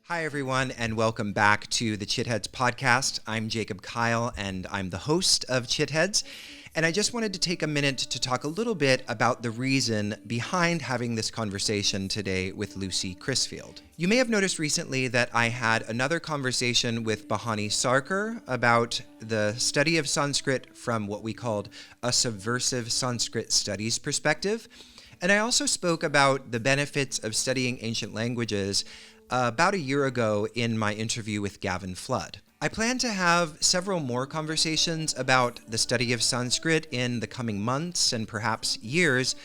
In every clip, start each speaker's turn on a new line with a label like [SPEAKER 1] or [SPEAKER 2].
[SPEAKER 1] Hi, everyone, and welcome back to the Chitheads podcast. I'm Jacob Kyle, and I'm the host of Chitheads. And I just wanted to take a minute to talk a little bit about the reason behind having this conversation today with Lucy Crisfield. You may have noticed recently that I had another conversation with Bahani Sarkar about the study of Sanskrit from what we called a subversive Sanskrit studies perspective. And I also spoke about the benefits of studying ancient languages about a year ago in my interview with Gavin Flood. I plan to have several more conversations about the study of Sanskrit in the coming months and perhaps years,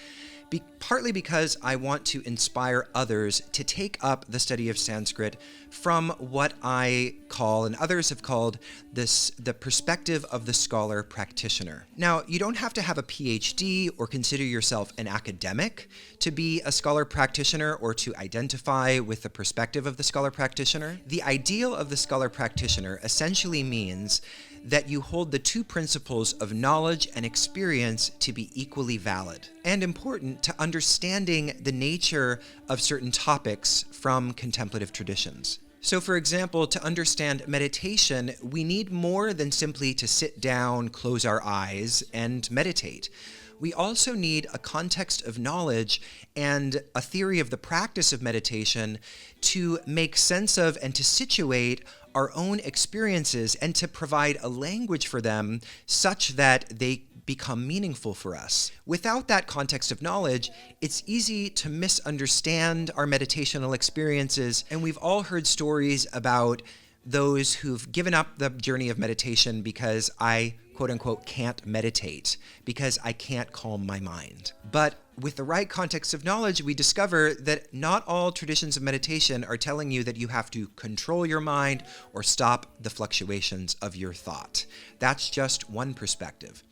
[SPEAKER 1] partly because I want to inspire others to take up the study of Sanskrit from what I call, and others have called, the perspective of the scholar practitioner. Now, you don't have to have a PhD or consider yourself an academic to be a scholar practitioner or to identify with the perspective of the scholar practitioner. The ideal of the scholar practitioner essentially means that you hold the two principles of knowledge and experience to be equally valid and important to understanding the nature of certain topics from contemplative traditions. So, for example, to understand meditation, we need more than simply to sit down, close our eyes, and meditate. We also need a context of knowledge and a theory of the practice of meditation to make sense of and to situate our own experiences and to provide a language for them such that they become meaningful for us. Without that context of knowledge, it's easy to misunderstand our meditational experiences, and we've all heard stories about those who've given up the journey of meditation because I, quote unquote, can't meditate, because I can't calm my mind. But with the right context of knowledge, we discover that not all traditions of meditation are telling you that you have to control your mind or stop the fluctuations of your thought. That's just one perspective.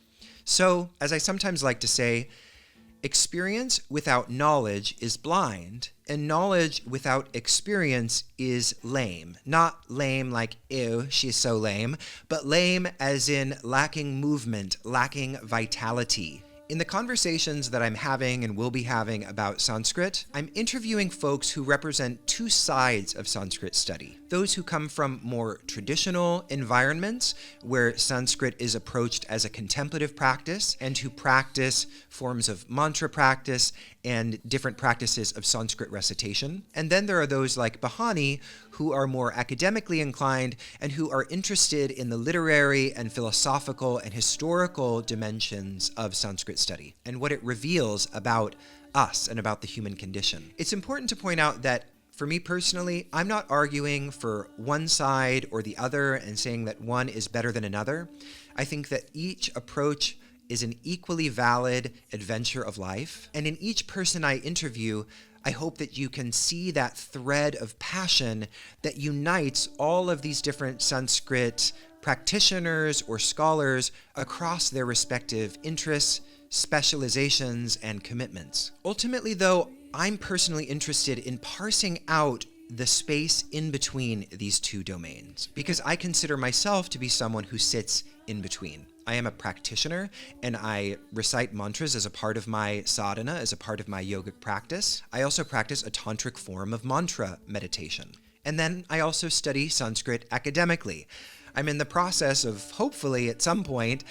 [SPEAKER 1] So, as I sometimes like to say, experience without knowledge is blind, and knowledge without experience is lame. Not lame like, ew, she's so lame, but lame as in lacking movement, lacking vitality. In the conversations that I'm having and will be having about Sanskrit, I'm interviewing folks who represent two sides of Sanskrit study. Those who come from more traditional environments where Sanskrit is approached as a contemplative practice and who practice forms of mantra practice and different practices of Sanskrit recitation. And then there are those like Bahani who are more academically inclined and who are interested in the literary and philosophical and historical dimensions of Sanskrit study and what it reveals about us and about the human condition. It's important to point out that for me personally, I'm not arguing for one side or the other and saying that one is better than another. I think that each approach is an equally valid adventure of life. And in each person I interview, I hope that you can see that thread of passion that unites all of these different Sanskrit practitioners or scholars across their respective interests, specializations, and commitments. Ultimately, though, I'm personally interested in parsing out the space in between these two domains because I consider myself to be someone who sits in between. I am a practitioner and I recite mantras as a part of my sadhana, as a part of my yogic practice. I also practice a tantric form of mantra meditation. And then I also study Sanskrit academically. I'm in the process of, hopefully at some point,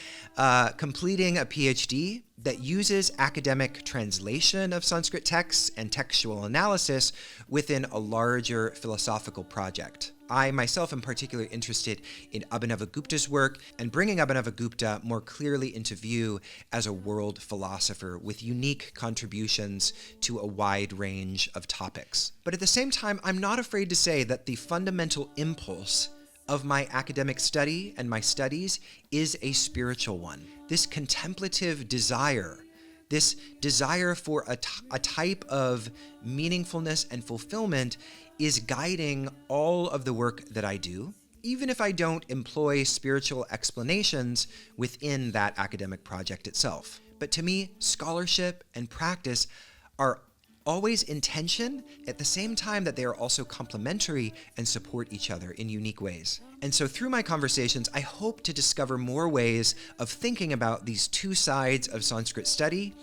[SPEAKER 1] completing a PhD that uses academic translation of Sanskrit texts and textual analysis within a larger philosophical project. I myself am particularly interested in Abhinavagupta's work and bringing Abhinavagupta more clearly into view as a world philosopher with unique contributions to a wide range of topics. But at the same time, I'm not afraid to say that the fundamental impulse of my academic study and my studies is a spiritual one. This contemplative desire, this desire for a type of meaningfulness and fulfillment is guiding all of the work that I do, even if I don't employ spiritual explanations within that academic project itself. But to me, scholarship and practice are always in tension at the same time that they are also complementary and support each other in unique ways. And so through my conversations, I hope to discover more ways of thinking about these two sides of Sanskrit study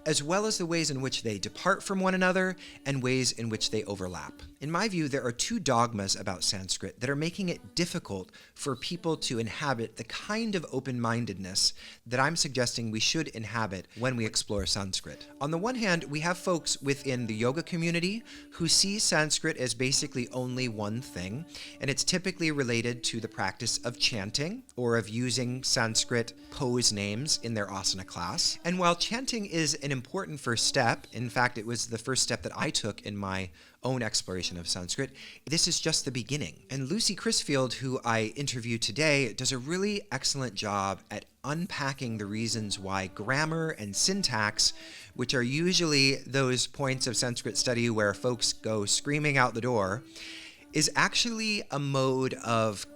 [SPEAKER 1] as well as the ways in which they depart from one another and ways in which they overlap. In my view, there are two dogmas about Sanskrit that are making it difficult for people to inhabit the kind of open-mindedness that I'm suggesting we should inhabit when we explore Sanskrit. On the one hand, we have folks within the yoga community who see Sanskrit as basically only one thing, and it's typically related to the practice of chanting or of using Sanskrit pose names in their asana class. And while chanting is an important first step, in fact, it was the first step that I took in my own exploration of Sanskrit, this is just the beginning. And Lucy Crisfield, who I interviewed today, does a really excellent job at unpacking the reasons why grammar and syntax, which are usually those points of Sanskrit study where folks go screaming out the door, is actually a mode of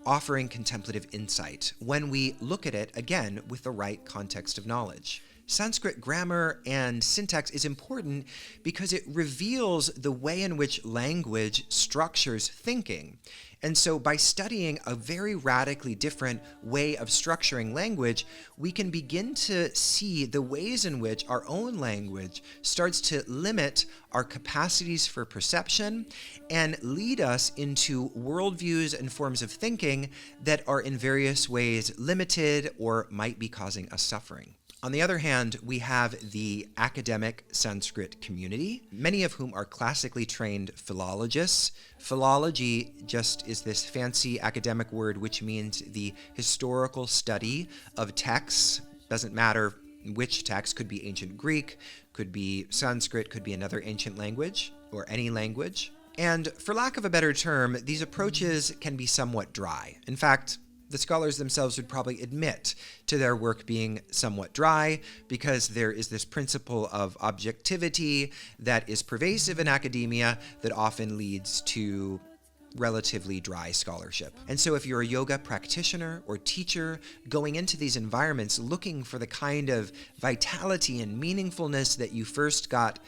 [SPEAKER 1] offering contemplative insight when we look at it, again, with the right context of knowledge. Sanskrit grammar and syntax is important because it reveals the way in which language structures thinking. And so by studying a very radically different way of structuring language, we can begin to see the ways in which our own language starts to limit our capacities for perception and lead us into worldviews and forms of thinking that are in various ways limited or might be causing us suffering. On the other hand, we have the academic Sanskrit community, many of whom are classically trained philologists. Philology just is this fancy academic word which means the historical study of texts. Doesn't matter which text, could be ancient Greek, could be Sanskrit, could be another ancient language, or any language. And for lack of a better term, these approaches can be somewhat dry. In fact, the scholars themselves would probably admit to their work being somewhat dry because there is this principle of objectivity that is pervasive in academia that often leads to relatively dry scholarship. And so if you're a yoga practitioner or teacher going into these environments looking for the kind of vitality and meaningfulness that you first got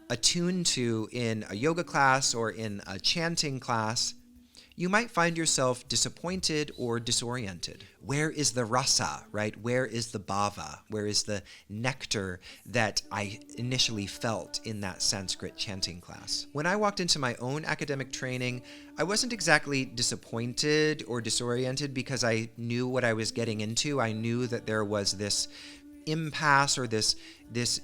[SPEAKER 1] attuned to in a yoga class or in a chanting class, you might find yourself disappointed or disoriented. Where is the rasa, right? Where is the bhava? Where is the nectar that I initially felt in that Sanskrit chanting class? When I walked into my own academic training, I wasn't exactly disappointed or disoriented because I knew what I was getting into. I knew that there was this impasse or this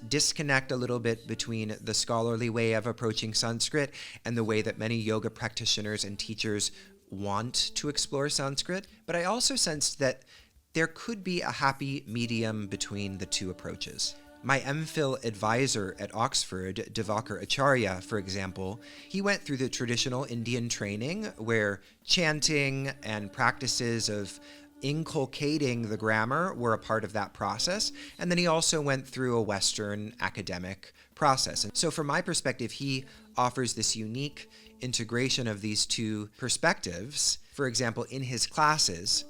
[SPEAKER 1] disconnect a little bit between the scholarly way of approaching Sanskrit and the way that many yoga practitioners and teachers want to explore Sanskrit. But I also sensed that there could be a happy medium between the two approaches. My MPhil advisor at Oxford, Divakar Acharya, for example, he went through the traditional Indian training where chanting and practices of inculcating the grammar were a part of that process, and then he also went through a Western academic process. And so from my perspective, he offers this unique integration of these two perspectives. For example, in his classes,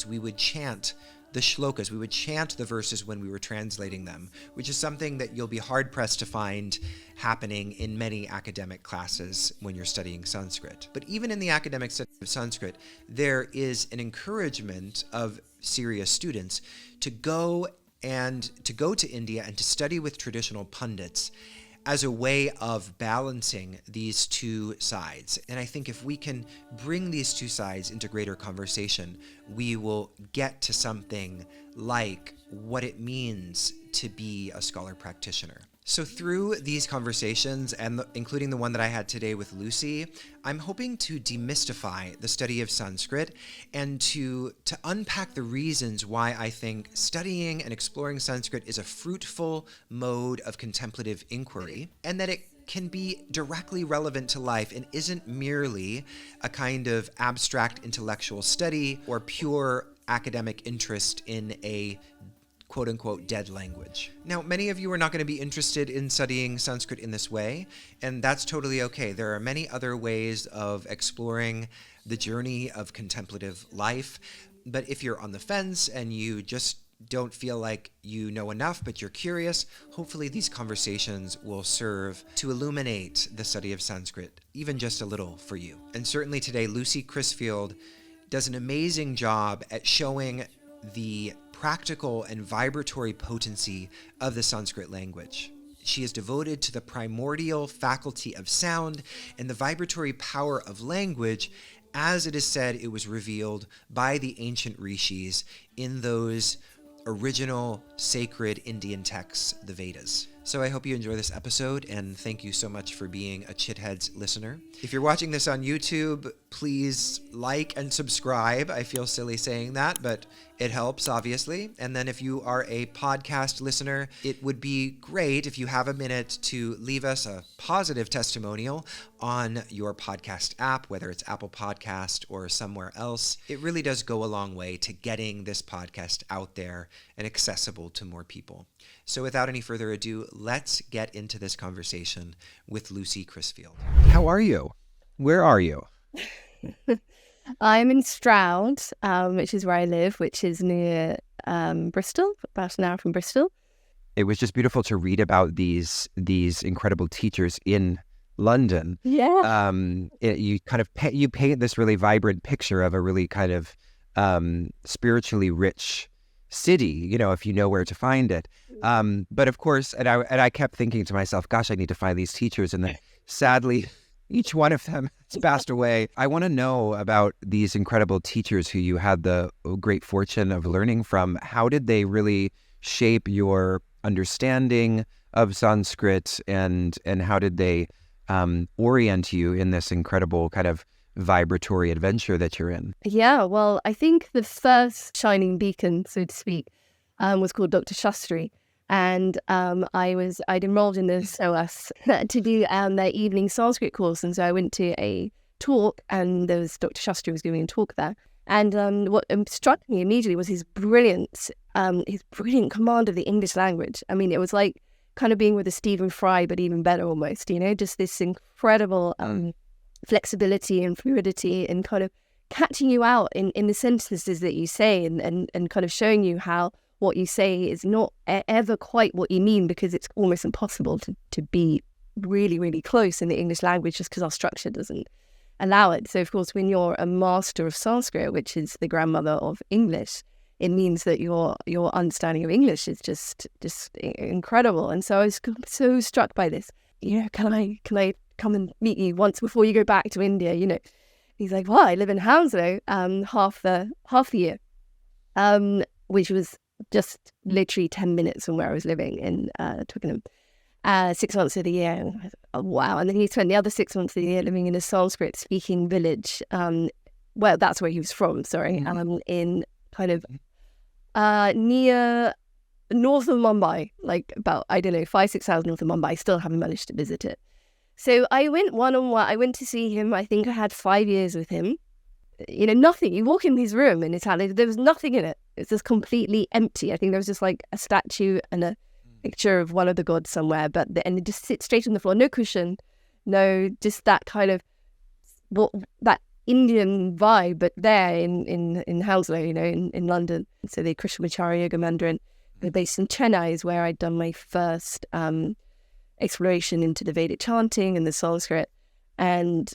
[SPEAKER 1] we would chant the shlokas, we would chant the verses when we were translating them, which is something that you'll be hard-pressed to find happening in many academic classes when you're studying Sanskrit. But even in the academic study of Sanskrit, there is an encouragement of serious students to go to India and to study with traditional pundits as a way of balancing these two sides. And I think if we can bring these two sides into greater conversation, we will get to something like what it means to be a scholar practitioner. So through these conversations, and including the one that I had today with Lucy, I'm hoping to demystify the study of Sanskrit and to unpack the reasons why I think studying and exploring Sanskrit is a fruitful mode of contemplative inquiry, and that it can be directly relevant to life and isn't merely a kind of abstract intellectual study or pure academic interest in a quote-unquote dead language. Now, many of you are not going to be interested in studying Sanskrit in this way, and that's totally okay. There are many other ways of exploring the journey of contemplative life, but if you're on the fence and you just don't feel like you know enough, but you're curious, hopefully these conversations will serve to illuminate the study of Sanskrit, even just a little for you. And certainly today, Lucy Crisfield does an amazing job at showing the practical and vibratory potency of the Sanskrit language. She is devoted to the primordial faculty of sound and the vibratory power of language, as it is said it was revealed by the ancient rishis in those original sacred Indian texts, the Vedas. So I hope you enjoy this episode, and thank you so much for being a Chitheads listener. If you're watching this on YouTube, please like and subscribe. I feel silly saying that, but it helps, obviously. And then if you are a podcast listener, it would be great if you have a minute to leave us a positive testimonial on your podcast app, whether it's Apple Podcast or somewhere else. It really does go a long way to getting this podcast out there and accessible to more people. So without any further ado, let's get into this conversation with Lucy Crisfield. How are you? Where are you?
[SPEAKER 2] I'm in Stroud, which is where I live, which is near Bristol, about an hour from Bristol.
[SPEAKER 1] It was just beautiful to read about these incredible teachers in London.
[SPEAKER 2] Yeah.
[SPEAKER 1] You kind of you paint this really vibrant picture of a really kind of spiritually rich city, you know, if you know where to find it. But of course, and I kept thinking to myself, gosh, I need to find these teachers. And then sadly, each one of them has passed away. I want to know about these incredible teachers who you had the great fortune of learning from. How did they really shape your understanding of Sanskrit, and how did they orient you in this incredible kind of vibratory adventure that you're in?
[SPEAKER 2] Yeah, well, I think the first shining beacon, so to speak, was called Dr. Shastri. And I'd enrolled in the SOAS to do their evening Sanskrit course. And so I went to a talk, and there was Dr. Shastri was giving a talk there. And what struck me immediately was his brilliant command of the English language. I mean, it was like kind of being with a Stephen Fry, but even better almost, you know, just this incredible flexibility and fluidity, and kind of catching you out in the sentences that you say, and kind of showing you how what you say is not ever quite what you mean, because it's almost impossible to be really, really close in the English language, just because our structure doesn't allow it. So, of course, when you're a master of Sanskrit, which is the grandmother of English, it means that your understanding of English is just incredible. And so I was so struck by this. You know, can I come and meet you once before you go back to India? You know, he's like, well, I live in Hounslow half the year, which was just literally 10 minutes from where I was living in Twickenham. 6 months of the year. And I thought, oh, wow. And then he spent the other 6 months of the year living in a Sanskrit speaking village. Well, that's where he was from, sorry. In kind of near north of Mumbai, like about, 5-6 hours north of Mumbai. I still haven't managed to visit it. So I went one-on-one. I went to see him. I think I had 5 years with him. You know, nothing. You walk in his room in his house, there was nothing in it. It's just completely empty. I think there was just like a statue and a picture of one of the gods somewhere, and it just sits straight on the floor. No cushion, no, just that kind of that Indian vibe, but there in Hounslow, you know, in London. So the Krishnamacharya Yoga Mandarin, they're based in Chennai, is where I'd done my first exploration into the Vedic chanting and the Sanskrit, and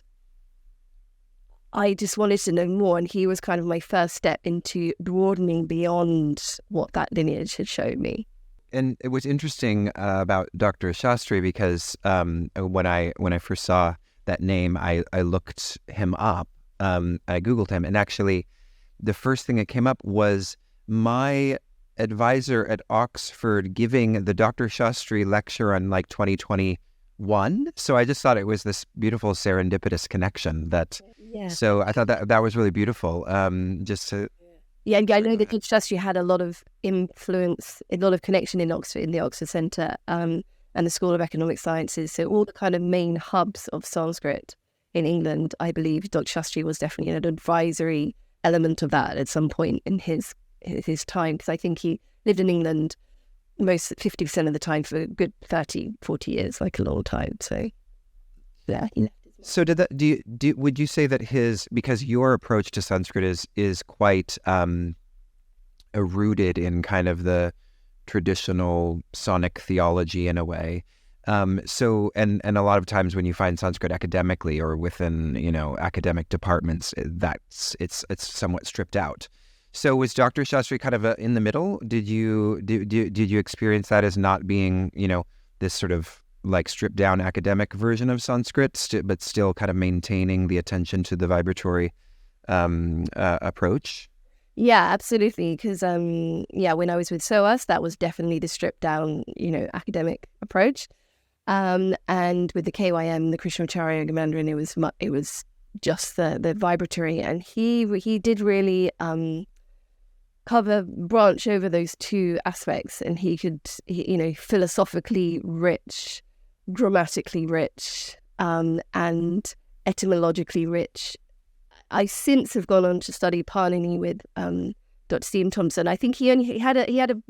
[SPEAKER 2] I just wanted to know more, and he was kind of my first step into broadening beyond what that lineage had showed me.
[SPEAKER 1] And it was interesting about Dr. Shastri, because when I first saw that name, I looked him up. I Googled him, and actually the first thing that came up was my advisor at Oxford giving the Dr. Shastri lecture on like 2021. So I just thought it was this beautiful serendipitous connection that... Yeah. So I thought that was really beautiful. Just to...
[SPEAKER 2] Yeah, I know that Shastri had a lot of influence, a lot of connection in Oxford, in the Oxford Centre, and the School of Economic Sciences. So all the kind of main hubs of Sanskrit in England, I believe Dr. Shastri was definitely an advisory element of that at some point in his time, because I think he lived in England most 50% of the time for a good 30, 40 years, like a long time. So yeah, he left.
[SPEAKER 1] So would you say that because your approach to Sanskrit is quite rooted in kind of the traditional sonic theology in a way. So and a lot of times when you find Sanskrit academically or within, you know, academic departments, it's somewhat stripped out. So was Dr. Shastri kind of in the middle? Did you experience that as not being, this sort of like stripped down academic version of Sanskrit, but still kind of maintaining the attention to the vibratory approach?
[SPEAKER 2] Yeah, absolutely. Because when I was with SOAS, that was definitely the stripped down, academic approach. And with the KYM, the Krishnamacharya Mandarin, it was just the vibratory, and he did really branch over those two aspects, and he could, philosophically rich, grammatically rich, and etymologically rich. I since have gone on to study Parnini with Dr. Stephen Thompson. I think he had a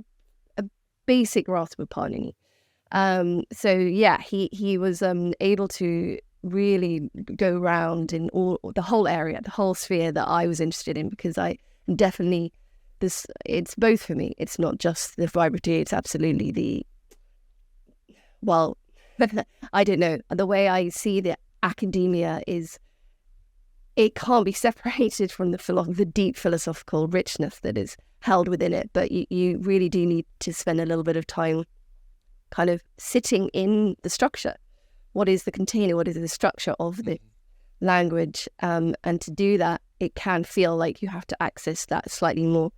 [SPEAKER 2] basic grasp of Parnini. He was able to really go around in the whole area, the whole sphere that I was interested in, because I definitely, it's both for me. It's not just the vibratory, it's absolutely I don't know. The way I see the academia is, it can't be separated from the deep philosophical richness that is held within it. But you really do need to spend a little bit of time kind of sitting in the structure. What is the container? What is the structure of the language? And to do that, it can feel like you have to access that slightly more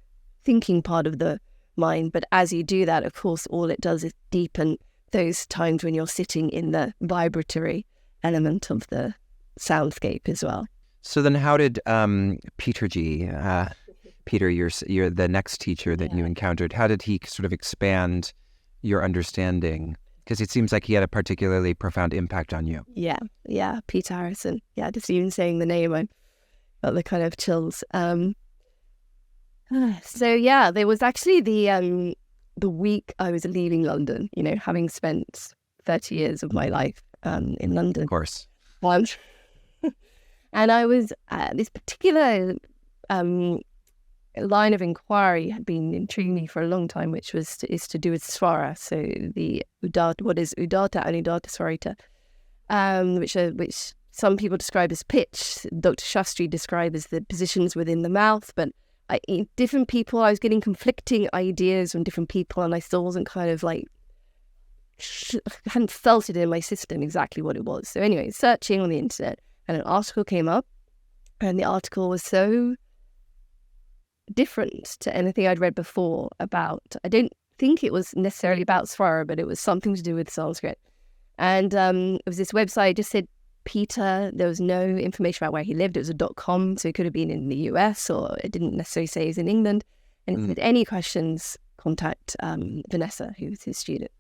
[SPEAKER 2] thinking part of the mind. But as you do that, of course, all it does is deepen those times when you're sitting in the vibratory element of the soundscape as well.
[SPEAKER 1] So then how did Peter, you're the next teacher that you encountered, how did he sort of expand your understanding? Because it seems like he had a particularly profound impact on you.
[SPEAKER 2] Yeah, Peter Harrison. Yeah, just even saying the name, I felt the kind of chills. There was actually the week I was leaving London, having spent 30 years of my life in London.
[SPEAKER 1] Of course.
[SPEAKER 2] And I was this particular line of inquiry had been intriguing me for a long time, which is to do with swara. So the what is Udatta and Udatta Swarita, which some people describe as pitch. Dr. Shastri described as the positions within the mouth, but different people, I was getting conflicting ideas from different people, and I still wasn't kind of like, hadn't felt it in my system exactly what it was. So anyway, searching on the internet, and an article came up, and the article was so different to anything I'd read before about, I don't think it was necessarily about Swara, but it was something to do with Sanskrit. And it was this website, it just said Peter. There was no information about where he lived. It was a .com, so it could have been in the US, or it didn't necessarily say he's in England. And with any questions, contact Vanessa, who was his student.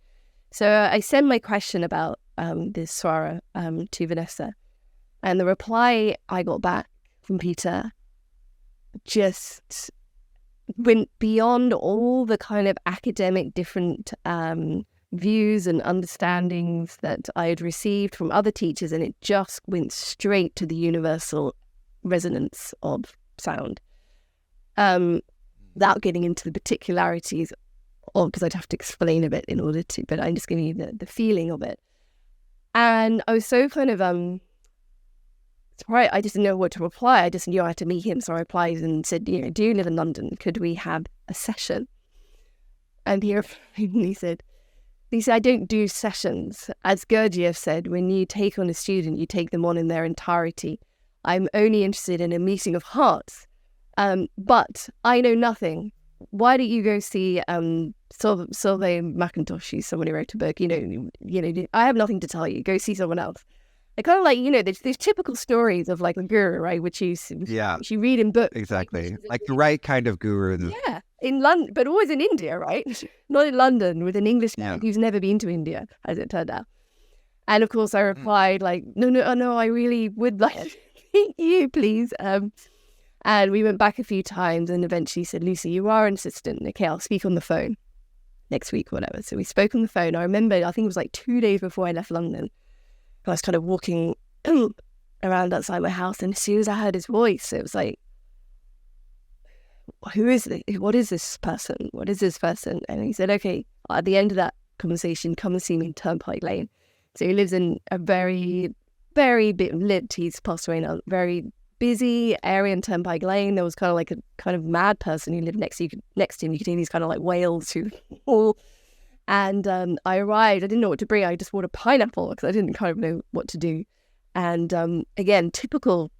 [SPEAKER 2] So I sent my question about this Swara to Vanessa. And the reply I got back from Peter just went beyond all the kind of academic different views and understandings that I had received from other teachers, and it just went straight to the universal resonance of sound, without getting into the particularities of, because I'd have to explain a bit in order to, but I'm just giving you the feeling of it. And I was so kind of surprised. I just didn't know what to reply. I just knew I had to meet him, so I replied and said, do you live in London? Could we have a session? And he said, I don't do sessions. As Gurdjieff said, when you take on a student, you take them on in their entirety. I'm only interested in a meeting of hearts. But I know nothing. Why don't you go see Sylvain McIntosh, someone who wrote a book? I have nothing to tell you. Go see someone else. I kind of like, there's typical stories of like a guru, right? Which you read in books.
[SPEAKER 1] Exactly. Like the right kind of guru.
[SPEAKER 2] Yeah. In London, but always in India, right? Not in London, with an English guy who's never been to India, as it turned out. And of course I replied like, no, I really would like to meet you, please. And we went back a few times, and eventually said, Lucy, you are insistent. Okay, I'll speak on the phone next week, whatever. So we spoke on the phone. I remember, I think it was like 2 days before I left London. I was kind of walking around outside my house, and as soon as I heard his voice, it was like, who is this? What is this person? What is this person? And he said, okay, at the end of that conversation, come and see me in Turnpike Lane. So he lives in a very, very bit lit. He's passed away now, very busy area in Turnpike Lane. There was kind of like a kind of mad person who lived next to him. You could hear these kind of like wails who all. And I arrived. I didn't know what to bring. I just bought a pineapple because I didn't kind of know what to do. And again, typical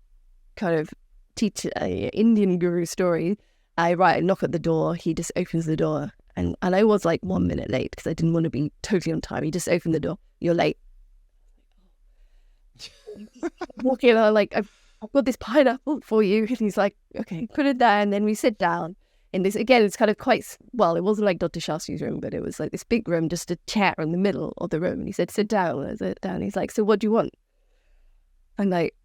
[SPEAKER 2] kind of teacher, Indian guru story. I knock at the door. He just opens the door. And I was like 1 minute late because I didn't want to be totally on time. He just opened the door. You're late. Walk in, I'm like, I've got this pineapple for you. And he's like, okay, put it there. And then we sit down. And this, again, it's kind of quite, well, it wasn't like Dr. Shastri's room, but it was like this big room, just a chair in the middle of the room. And he said, sit down. I sit down. He's like, so what do you want? I'm like,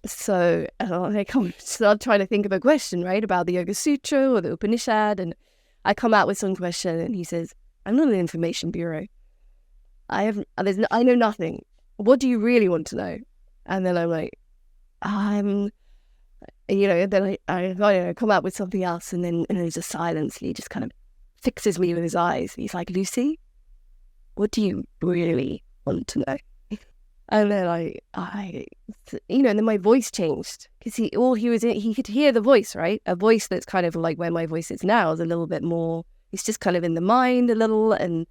[SPEAKER 2] so I start trying to think of a question, right, about the Yoga Sutra or the Upanishad. And I come out with some question and he says, I'm not an information bureau. I know nothing. What do you really want to know? And then I'm like, then I come out with something else, and then there's a silence. And he just kind of fixes me with his eyes. He's like, Lucy, what do you really want to know? And then and then my voice changed because he could hear the voice, right? A voice that's kind of like where my voice is now is a little bit more. It's just kind of in the mind a little, and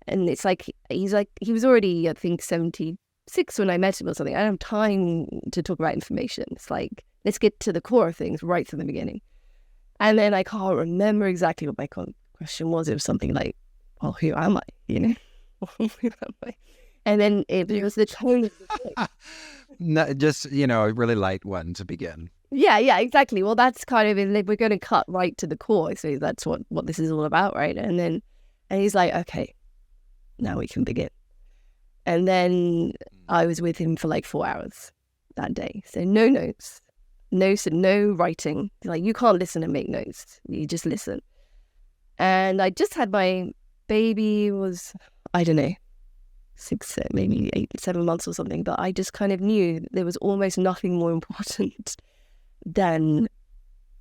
[SPEAKER 2] it's like he was already, I think, 76 when I met him or something. I don't have time to talk about information. It's like, let's get to the core of things right from the beginning. And then I can't remember exactly what my question was. It was something like, well, who am I? Who am I? And then it was the tone of the voice.
[SPEAKER 3] No, just, a really light one to begin.
[SPEAKER 2] Yeah, exactly. Well, that's kind of, we're going to cut right to the core. So that's what this is all about, right? And he's like, okay, now we can begin. And then I was with him for like 4 hours that day. So no notes, no writing. Like, you can't listen and make notes. You just listen. And I just had my baby was, I don't know, 6, maybe 8, 7 months or something. But I just kind of knew there was almost nothing more important than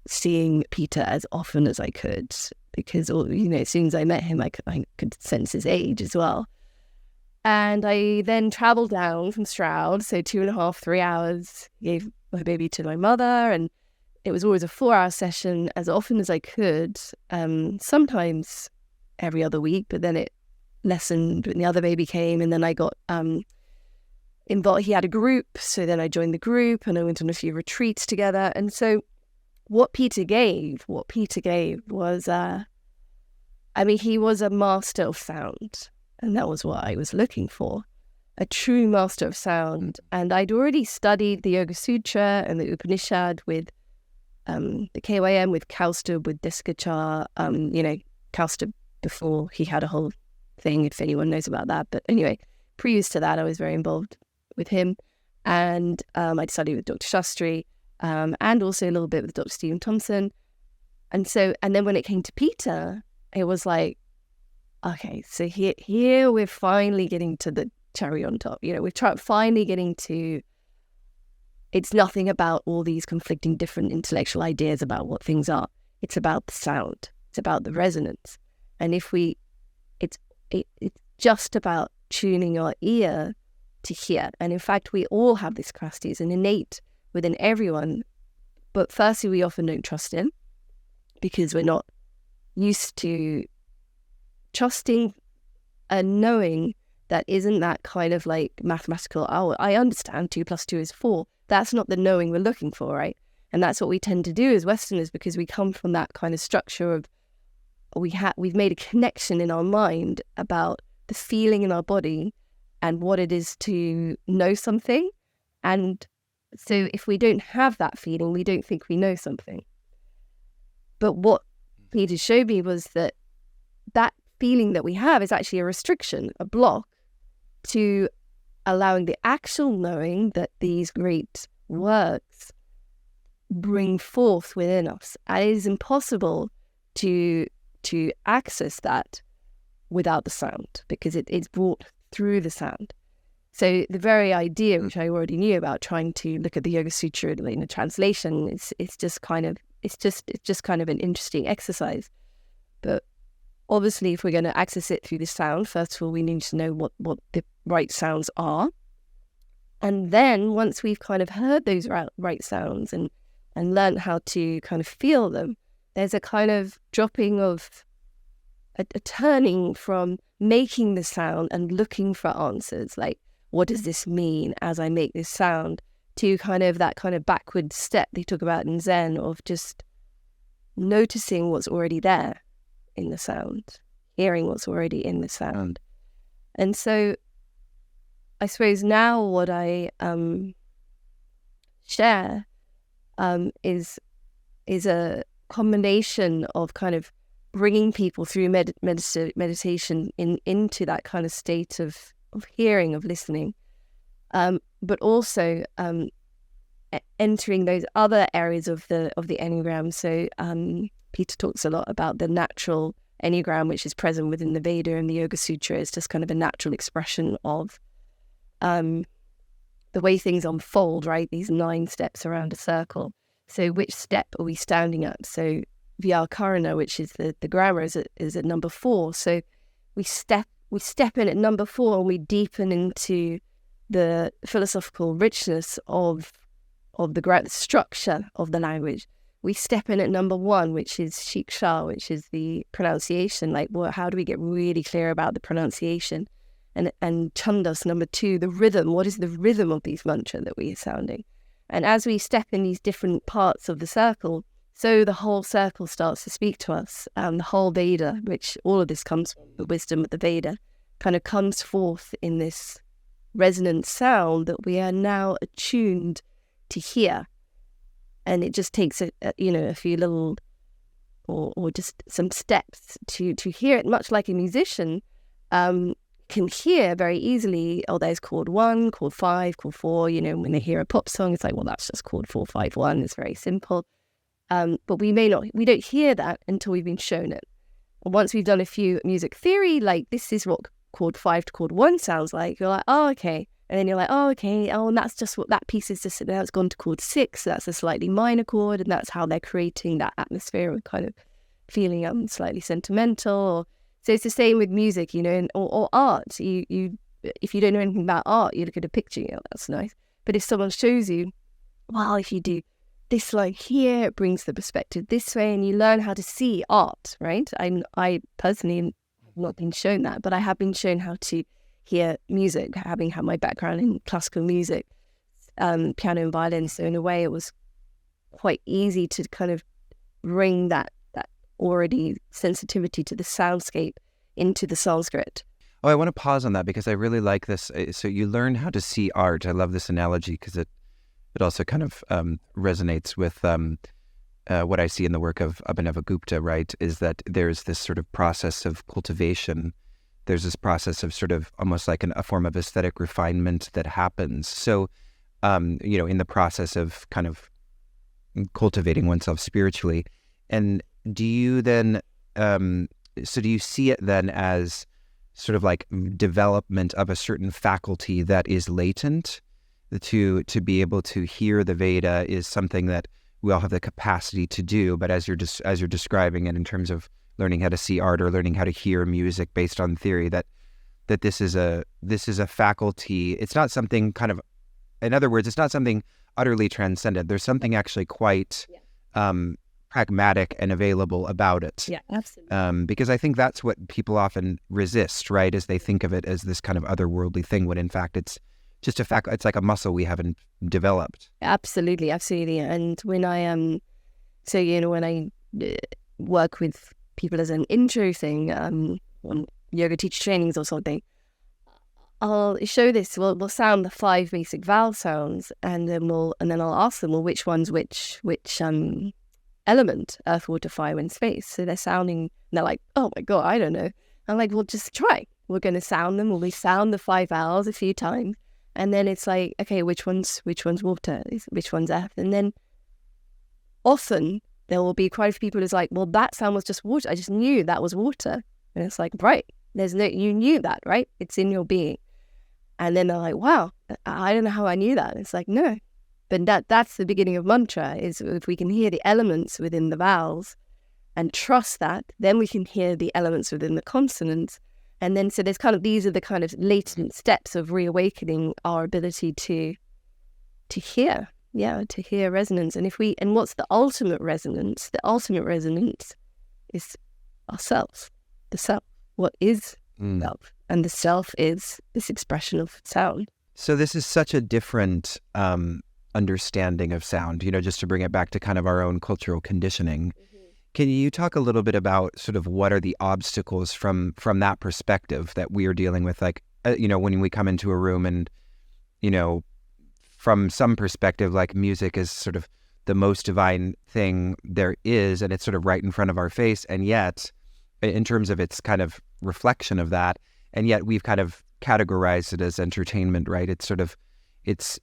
[SPEAKER 2] seeing Peter as often as I could. Because, as soon as I met him, I could sense his age as well. And I then traveled down from Stroud, so 2.5, 3 hours, gave my baby to my mother, and it was always a 4-hour session as often as I could, sometimes every other week, but then it lessened when the other baby came, and then I got involved. He had a group, so then I joined the group, and I went on a few retreats together. And so what Peter gave was, he was a master of sound. And that was what I was looking for, a true master of sound. And I'd already studied the Yoga Sutra and the Upanishad with the KYM, with Kaustubh, with Desikachar, Kaustubh before he had a whole thing, if anyone knows about that. But anyway, previous to that, I was very involved with him. And I'd studied with Dr. Shastri and also a little bit with Dr. Stephen Thompson. And then when it came to Peter, it was like, okay, so here we're finally getting to the cherry on top. We're finally getting to, it's nothing about all these conflicting different intellectual ideas about what things are. It's about the sound. It's about the resonance. And it's just about tuning our ear to hear. And in fact, we all have this capacity. It's an innate within everyone. But firstly, we often don't trust in because we're not used to trusting and knowing that isn't that kind of like mathematical, I understand 2 + 2 is 4. That's not the knowing we're looking for, right? And that's what we tend to do as Westerners because we come from that kind of structure of we've made a connection in our mind about the feeling in our body and what it is to know something. And so if we don't have that feeling, we don't think we know something. But what Peter showed me was that feeling that we have is actually a restriction, a block to allowing the actual knowing that these great words bring forth within us. And it is impossible to access that without the sound because it's brought through the sound. So the very idea, which I already knew about, trying to look at the Yoga Sutra in a translation, it's just kind of an interesting exercise. But obviously, if we're going to access it through the sound, first of all, we need to know what the right sounds are. And then once we've kind of heard those right sounds and learned how to kind of feel them, there's a kind of dropping of a turning from making the sound and looking for answers, like, what does this mean as I make this sound, to kind of that kind of backward step they talk about in Zen of just noticing what's already there in the sound, hearing what's already in the sound. And so I suppose now what I share is a combination of kind of bringing people through meditation into that kind of state of hearing, of listening, but also entering those other areas of the Enneagram. So Peter talks a lot about the natural Enneagram, which is present within the Veda and the Yoga Sutra. It's just kind of a natural expression of the way things unfold, right? These 9 steps around a circle. So which step are we standing at? So Vyakarana, which is the grammar, is at number 4. So we step in at number 4 and we deepen into the philosophical richness of the structure of the language. We step in at number 1, which is Shiksha, which is the pronunciation. Like, well, how do we get really clear about the pronunciation? And Chandas, number 2, the rhythm. What is the rhythm of these mantra that we are sounding? And as we step in these different parts of the circle, so the whole circle starts to speak to us. The whole Veda, which all of this comes from the wisdom of the Veda, kind of comes forth in this resonant sound that we are now attuned to hear. And it just takes a few little or just some steps to hear it, much like a musician can hear very easily. Oh, there's chord 1, chord 5, chord 4. When they hear a pop song, it's like, well, that's just chord 4, 5, 1. It's very simple. But we don't hear that until we've been shown it. And once we've done a few music theory, like, this is what chord 5 to chord 1 sounds like, you're like, oh, okay. And then you're like, oh, okay. Oh, and that's just what that piece is. Just now it's gone to chord 6. So that's a slightly minor chord, and that's how they're creating that atmosphere of kind of feeling slightly sentimental. So it's the same with music, or art. You if you don't know anything about art, you look at a picture, that's nice. But if someone shows you, well, if you do this line here, it brings the perspective this way, and you learn how to see art, right? I personally have not been shown that, but I have been shown how to hear music, having had my background in classical music, piano and violin. So in a way, it was quite easy to kind of bring that already sensitivity to the soundscape into the Sanskrit.
[SPEAKER 3] Oh, I want to pause on that because I really like this. So you learn how to see art. I love this analogy because it also kind of resonates with what I see in the work of Abhinavagupta, right? Is that there's this sort of process of cultivation. There's this process of sort of almost like a form of aesthetic refinement that happens. So, in the process of kind of cultivating oneself spiritually. And do you then, so do you see it then as sort of like development of a certain faculty that is latent? To be able to hear the Veda is something that we all have the capacity to do, but as you're describing it in terms of learning how to see art or learning how to hear music based on theory, that this is a faculty. It's not something kind of, in other words, it's not something utterly transcendent. There's something actually quite pragmatic and available about it.
[SPEAKER 2] Yeah, absolutely.
[SPEAKER 3] Because I think that's what people often resist, right? As they think of it as this kind of otherworldly thing, when in fact it's just a fact. It's like a muscle we haven't developed.
[SPEAKER 2] Absolutely. And when I when I work with people as an intro thing on yoga teacher trainings or something, I'll show this. We'll sound the 5 basic vowel sounds, and then I'll ask them, well, which one's which element? Earth, water, fire, wind, space. So they're sounding. And they're like, oh my god, I don't know. I'm like, well, just try. We're going to sound them. We sound the 5 vowels a few times, and then it's like, okay, which one's water? Which one's earth? And then often there will be quite a few people who's like, well, that sound was just water. I just knew that was water. And it's like, right, you knew that, right? It's in your being. And then they're like, wow, I don't know how I knew that. It's like, no, but that's the beginning of mantra, is if we can hear the elements within the vowels and trust that, then we can hear the elements within the consonants. And then so there's these are the kind of latent steps of reawakening our ability to hear, to hear resonance. And what's the ultimate resonance? The ultimate resonance is ourselves, the self. What is self? And the self is this expression of sound.
[SPEAKER 3] So this is such a different understanding of sound, just to bring it back to kind of our own cultural conditioning. Can you talk a little bit about sort of what are the obstacles from that perspective that we are dealing with? Like, when we come into a room and, from some perspective, like music is sort of the most divine thing there is, and it's sort of right in front of our face. And yet, in terms of its kind of reflection of that, and yet we've kind of categorized it as entertainment, right? It's sort of, it's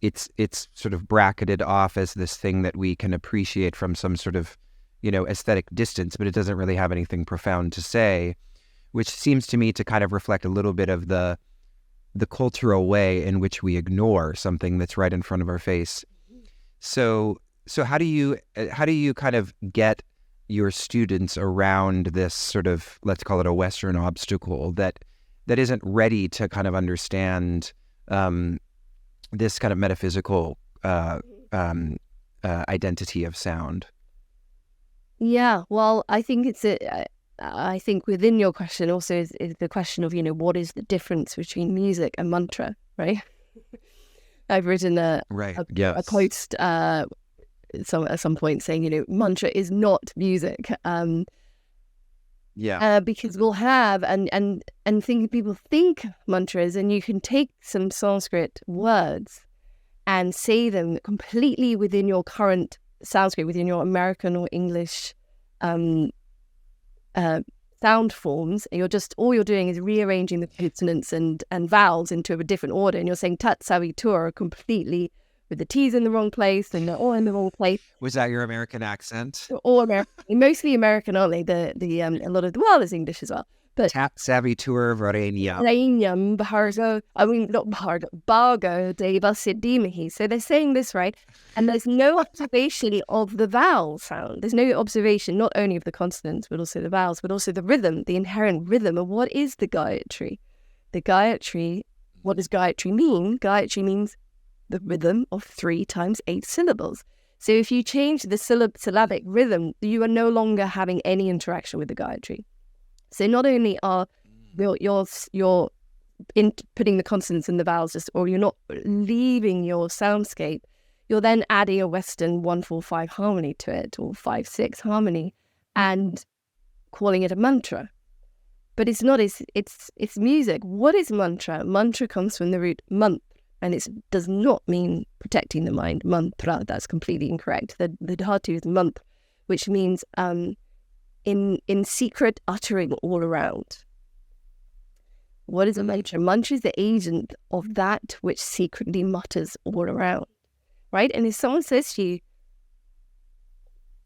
[SPEAKER 3] sort of bracketed off as this thing that we can appreciate from some sort of, aesthetic distance, but it doesn't really have anything profound to say, which seems to me to kind of reflect a little bit of the cultural way in which we ignore something that's right in front of our face. So how do you kind of get your students around this sort of, let's call it a Western obstacle that isn't ready to kind of understand this kind of metaphysical identity of sound?
[SPEAKER 2] Yeah, well, I think I think within your question also is the question of, what is the difference between music and mantra, right? I've written a post at some point saying, mantra is not music. Because we'll have and people think mantras, and you can take some Sanskrit words and say them completely within your current Sanskrit, within your American or English sound forms. And all you're doing is rearranging the consonants and vowels into a different order, and you're saying tat savi tur completely with the T's in the wrong place and they're all in the wrong place.
[SPEAKER 1] Was that your American accent?
[SPEAKER 2] They're all American, mostly American, aren't they? A lot of there's English as well. But
[SPEAKER 1] tat savi tur varenya.
[SPEAKER 2] Not Bhargo, Bargo deva siddhimahi. So they're saying this right, and there's no observation of the vowel sound. There's no observation not only of the consonants, but also the vowels, but also the rhythm, the inherent rhythm of what is the Gayatri. The Gayatri, what does Gayatri mean? Gayatri means the rhythm of 3 times 8 syllables. So if you change the syllabic rhythm, you are no longer having any interaction with the Gayatri. So not only are you're putting the consonants and the vowels or you're not leaving your soundscape, you're then adding a Western 1-4-5 harmony to it, or 5-6 harmony, and calling it a mantra. But it's not. It's music. What is mantra? Mantra comes from the root mantra, and it does not mean protecting the mind. Mantra, that's completely incorrect. The dhatu is mantra, which means in secret uttering all around. What is a mantra? Mantra is the agent of that which secretly mutters all around, right? And if someone says to you,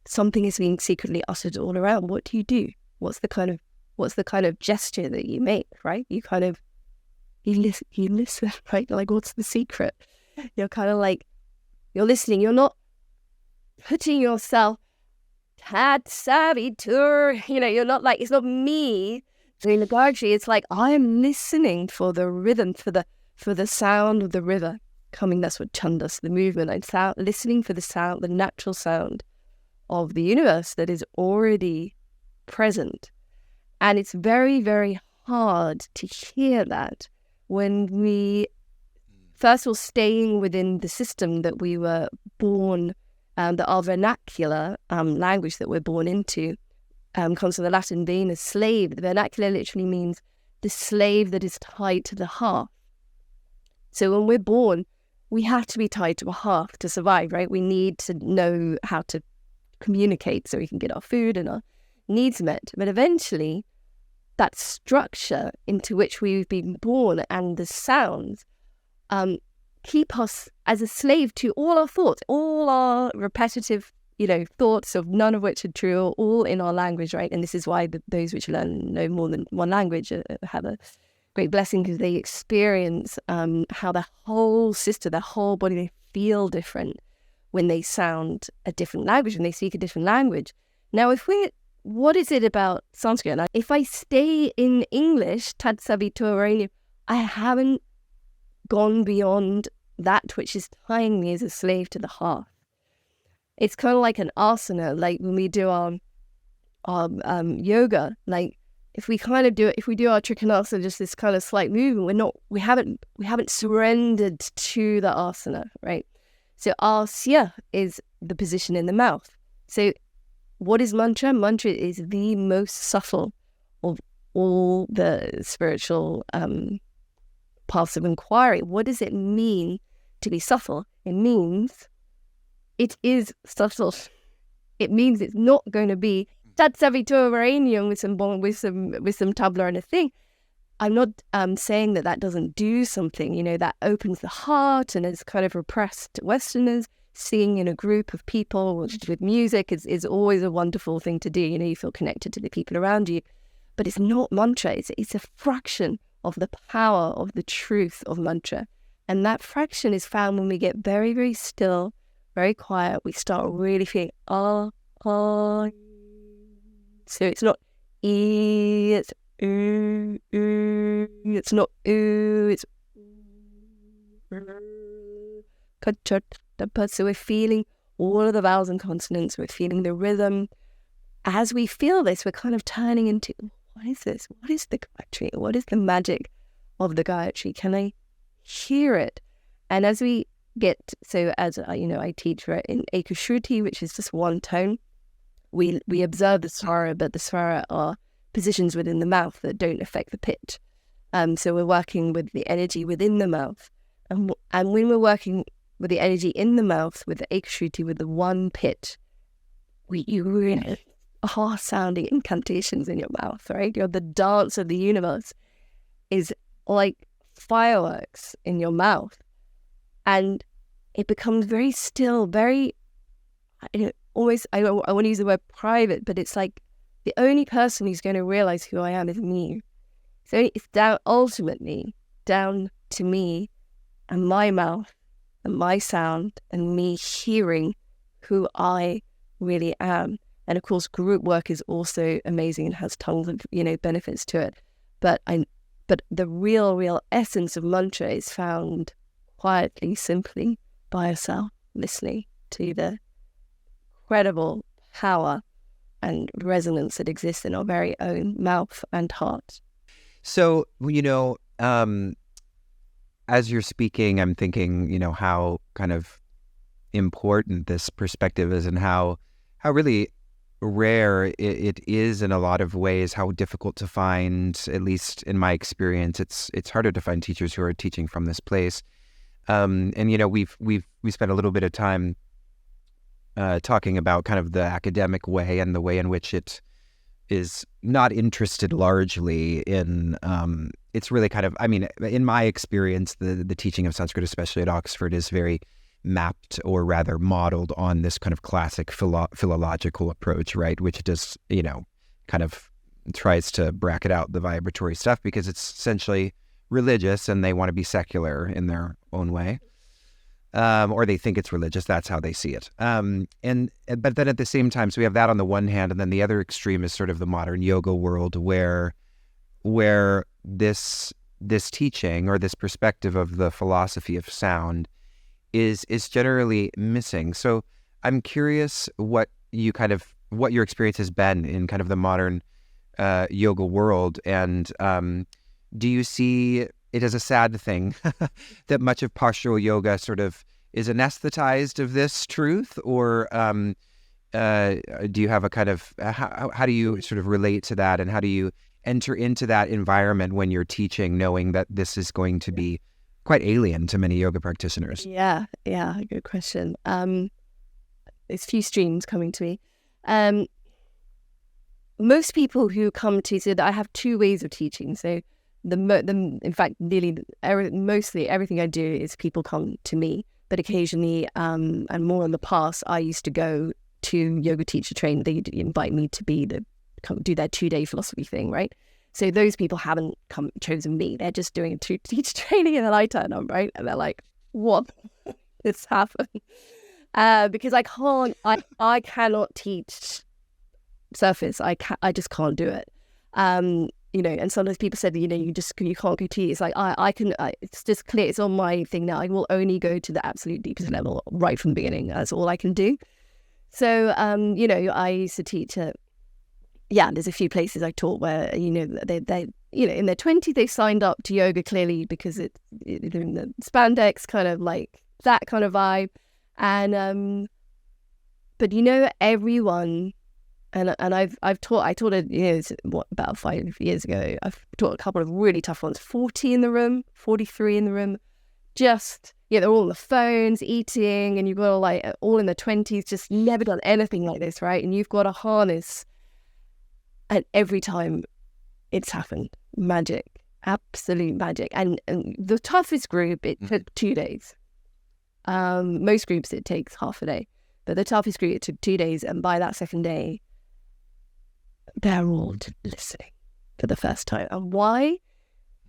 [SPEAKER 2] something is being secretly uttered all around, what do? What's the kind of gesture that you make, right? You listen, right? Like, what's the secret? You're kind of like, you're listening. You're not putting yourself tat savvy tour, you're not like, it's not me doing the Gayatri. It's like, I am listening for the rhythm, for the sound of the river coming. That's what chandas, the movement. I'm listening for the sound, the natural sound of the universe that is already present. And it's very, very hard to hear that when we, first of all, staying within the system that we were born, that our vernacular language that we're born into comes from the Latin venus, slave. The vernacular literally means the slave that is tied to the hearth. So when we're born, we have to be tied to a hearth to survive, right? We need to know how to communicate so we can get our food and our needs met. But eventually, that structure into which we've been born and the sounds keep us as a slave to all our thoughts, all our repetitive, thoughts of none of which are true, all in our language, right? And this is why those which know more than one language have a great blessing, because they experience how their whole system, their whole body, they feel different when they sound a different language, when they speak a different language. Now, if we're what is it about Sanskrit? And if I stay in English, tad savito, I haven't gone beyond that which is tying me as a slave to the hearth. It's kind of like an asana, like when we do our yoga. Like if we kind of do it, if we do our trikonasana, just this kind of slight movement, we haven't surrendered to the asana, right? So asya is the position in the mouth. So what is mantra? Mantra is the most subtle of all the spiritual paths of inquiry. What does it mean to be subtle? It means it is subtle. It means it's not going to be that's Vibratory with some tabla and a thing. I'm not saying that doesn't do something, that opens the heart and is kind of repressed Westerners. Singing in a group of people with music is always a wonderful thing to do. You feel connected to the people around you. But it's not mantra. It's a fraction of the power of the truth of mantra. And that fraction is found when we get very, very still, very quiet. We start really feeling, So it's not E, it's it's not it's so we're feeling all of the vowels and consonants, we're feeling the rhythm. As we feel this, we're kind of turning into, what is this? What is the Gayatri? What is the magic of the Gayatri? Can I hear it? And as we get, so as I teach in Ekashruti, which is just one tone, we observe the swara, but the swara are positions within the mouth that don't affect the pitch. So we're working with the energy within the mouth. And when we're working with the energy in the mouth, with the Ekashruti, with the one pitch, you really are sounding incantations in your mouth, right? The dance of the universe is like fireworks in your mouth. And it becomes very still, very, almost, I want to use the word private, but it's like the only person who's going to realize who I am is me. So it's ultimately down to me and my mouth and my sound and me hearing who I really am. And of course, group work is also amazing and has tons of, benefits to it. But the real essence of mantra is found quietly, simply by yourself, listening to the incredible power and resonance that exists in our very own mouth and heart.
[SPEAKER 3] So, as you're speaking, I'm thinking, how kind of important this perspective is and how really rare it is in a lot of ways, how difficult to find, at least in my experience. It's harder to find teachers who are teaching from this place. And we spent a little bit of time talking about kind of the academic way and the way in which it is not interested largely in, it's really kind of, in my experience, the teaching of Sanskrit, especially at Oxford, is very mapped or rather modeled on this kind of classic philological approach, right? Which does, kind of tries to bracket out the vibratory stuff because it's essentially religious and they want to be secular in their own way. Or they think it's religious. That's how they see it. But then at the same time, so we have that on the one hand, and then the other extreme is sort of the modern yoga world where this teaching or this perspective of the philosophy of sound is generally missing. So I'm curious what your experience has been in kind of the modern yoga world, and do you see it is a sad thing that much of postural yoga sort of is anesthetized of this truth, or do you have a kind of, how do you sort of relate to that, and how do you enter into that environment when you're teaching, knowing that this is going to be quite alien to many yoga practitioners?
[SPEAKER 2] Yeah, good question. There's a few streams coming to me. Most people who come to, so I have two ways of teaching. So in fact, mostly everything I do is people come to me, but occasionally, and more in the past, I used to go to yoga teacher training. They'd invite me to do their 2-day philosophy thing, right? So those people haven't chosen me. They're just doing a teacher training, and then I turn on, right? And they're like, what? This happened? Because I cannot teach surface. I just can't do it. And sometimes people said, you can't go tea. It's like, it's just clear. It's on my thing now. I will only go to the absolute deepest level right from the beginning. That's all I can do. So, I used to teach at, there's a few places I taught where, they in their 20s, they signed up to yoga clearly because it's in the spandex, kind of like that kind of vibe. And, but everyone, and I taught it, about 5 years ago, I've taught a couple of really tough ones, 40 in the room, 43 in the room, just, they're all on the phones, eating, and you've got all in their 20s, just never done anything like this, right? And you've got a harness, and every time it's happened, magic, absolute magic. And the toughest group, it took 2 days. Most groups, it takes half a day. But the toughest group, it took 2 days. And by that second day, they're all listening for the first time. And why?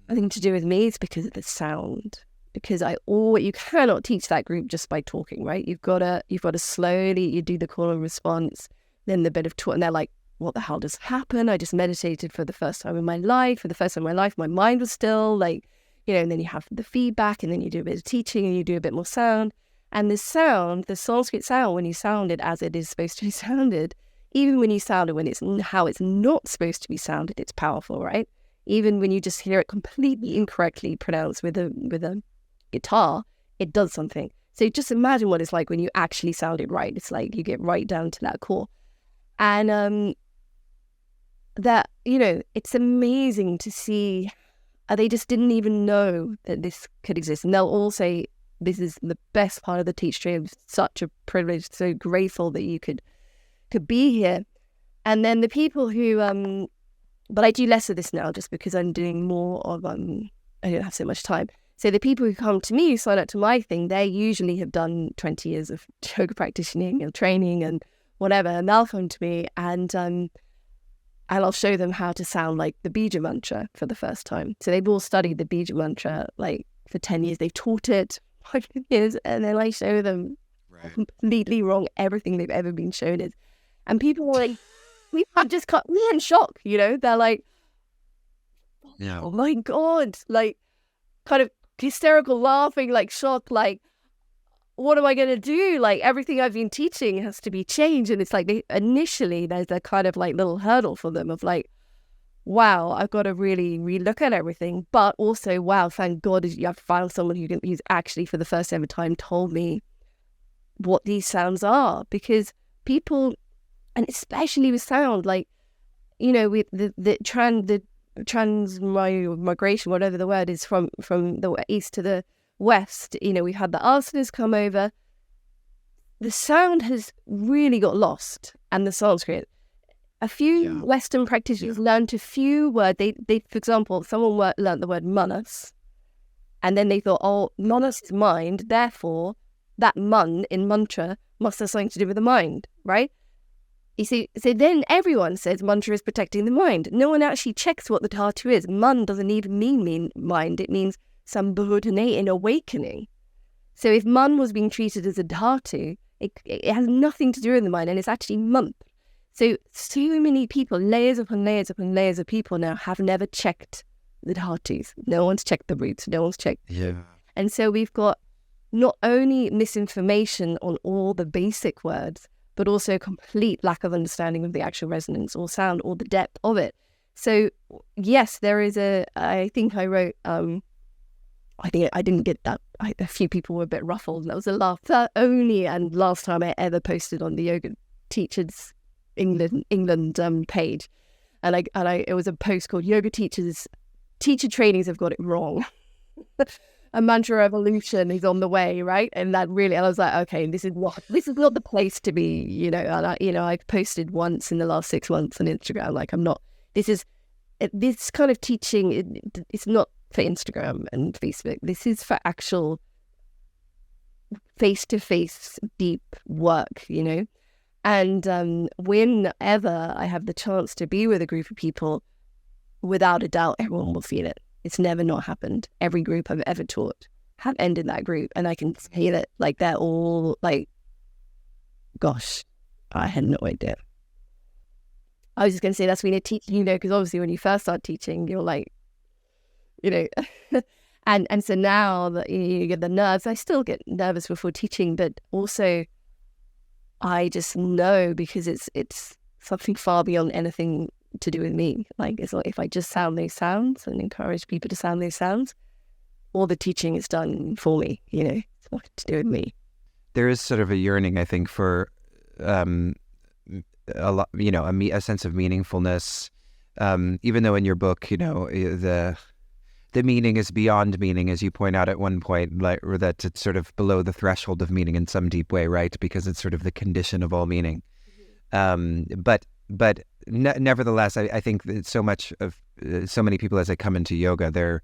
[SPEAKER 2] Nothing to do with me. It's because of the sound. Because you cannot teach that group just by talking, right? You've got to slowly, you do the call and response, then the bit of talk, and they're like, what the hell just happened? I just meditated for the first time in my life. For the first time in my life, my mind was still and then you have the feedback, and then you do a bit of teaching, and you do a bit more sound. And the sound, the Sanskrit sound, when you sound it as it is supposed to be sounded, even when you sound it when it's how it's not supposed to be sounded, it's powerful, right? Even when you just hear it completely incorrectly pronounced with a guitar, it does something. So just imagine what it's like when you actually sound it right. It's like you get right down to that core. And that, it's amazing to see. They just didn't even know that this could exist. And they'll all say, this is the best part of the teach stream. Such a privilege, so grateful that you could be here. And then the people who, but I do less of this now just because I'm doing more of, I don't have so much time. So the people who come to me, who sign up to my thing, they usually have done 20 years of yoga practicing and training and whatever. And they'll come to me and I'll show them how to sound like the Bija mantra for the first time. So they've all studied the Bija mantra for 10 years. They've taught it 5 years, and then I show them completely wrong everything they've ever been shown is. And people are like, we're in shock, They're like, oh my God, kind of hysterical laughing, shocked, what am I going to do? Everything I've been teaching has to be changed. And it's initially there's a kind of little hurdle for them of wow, I've got to really relook at everything. But also, wow, thank God I've found someone who's actually for the first ever time told me what these sounds are. Because people, and especially with sound, with the transmigration, whatever the word is, from the east to the west, we've had the asanas come over. The sound has really got lost, and the Sanskrit. A few Western practitioners learned a few words. They for example, someone learned the word manas, and then they thought, oh, manas is mind, therefore that man in mantra must have something to do with the mind, right? You see, so then everyone says mantra is protecting the mind. No one actually checks what the dhatu is. Man doesn't even mean mind. It means sambodhana, in awakening. So if man was being treated as a dhatu, it has nothing to do with the mind, and it's actually mantra. So many people, layers upon layers upon layers of people now have never checked the dhatus. No one's checked the roots. No one's checked. Yeah. And so we've got not only misinformation on all the basic words, but also complete lack of understanding of the actual resonance or sound or the depth of it. So yes, there is I think I wrote, I didn't get that. A few people were a bit ruffled. That was the only and last time I ever posted on the Yoga Teachers England page, and it was a post called "Yoga Teacher Trainings Have Got It Wrong." A mantra evolution is on the way, right? And that really, I was like, okay, this is not the place to be, And I've posted once in the last 6 months on Instagram. I'm not. This kind of teaching. It's not for Instagram and Facebook. This is for actual face-to-face deep work, And whenever I have the chance to be with a group of people, without a doubt, everyone will feel it. It's never not happened. Every group I've ever taught have ended that group, and I can feel it. They're all gosh, I had no idea. I was just going to say that's when you're teaching, because obviously when you first start teaching, you're like, and so now that you get the nerves, I still get nervous before teaching, but also I just know because it's something far beyond anything to do with me. Like, it's like if I just sound those sounds and encourage people to sound those sounds, all the teaching is done for me, it's nothing to do with me.
[SPEAKER 3] There is sort of a yearning, I think, for a lot, a sense of meaningfulness. Even though in your book, the meaning is beyond meaning, as you point out at one point, like, or that it's sort of below the threshold of meaning in some deep way, right? Because it's sort of the condition of all meaning. But nevertheless, I think that so many people as they come into yoga,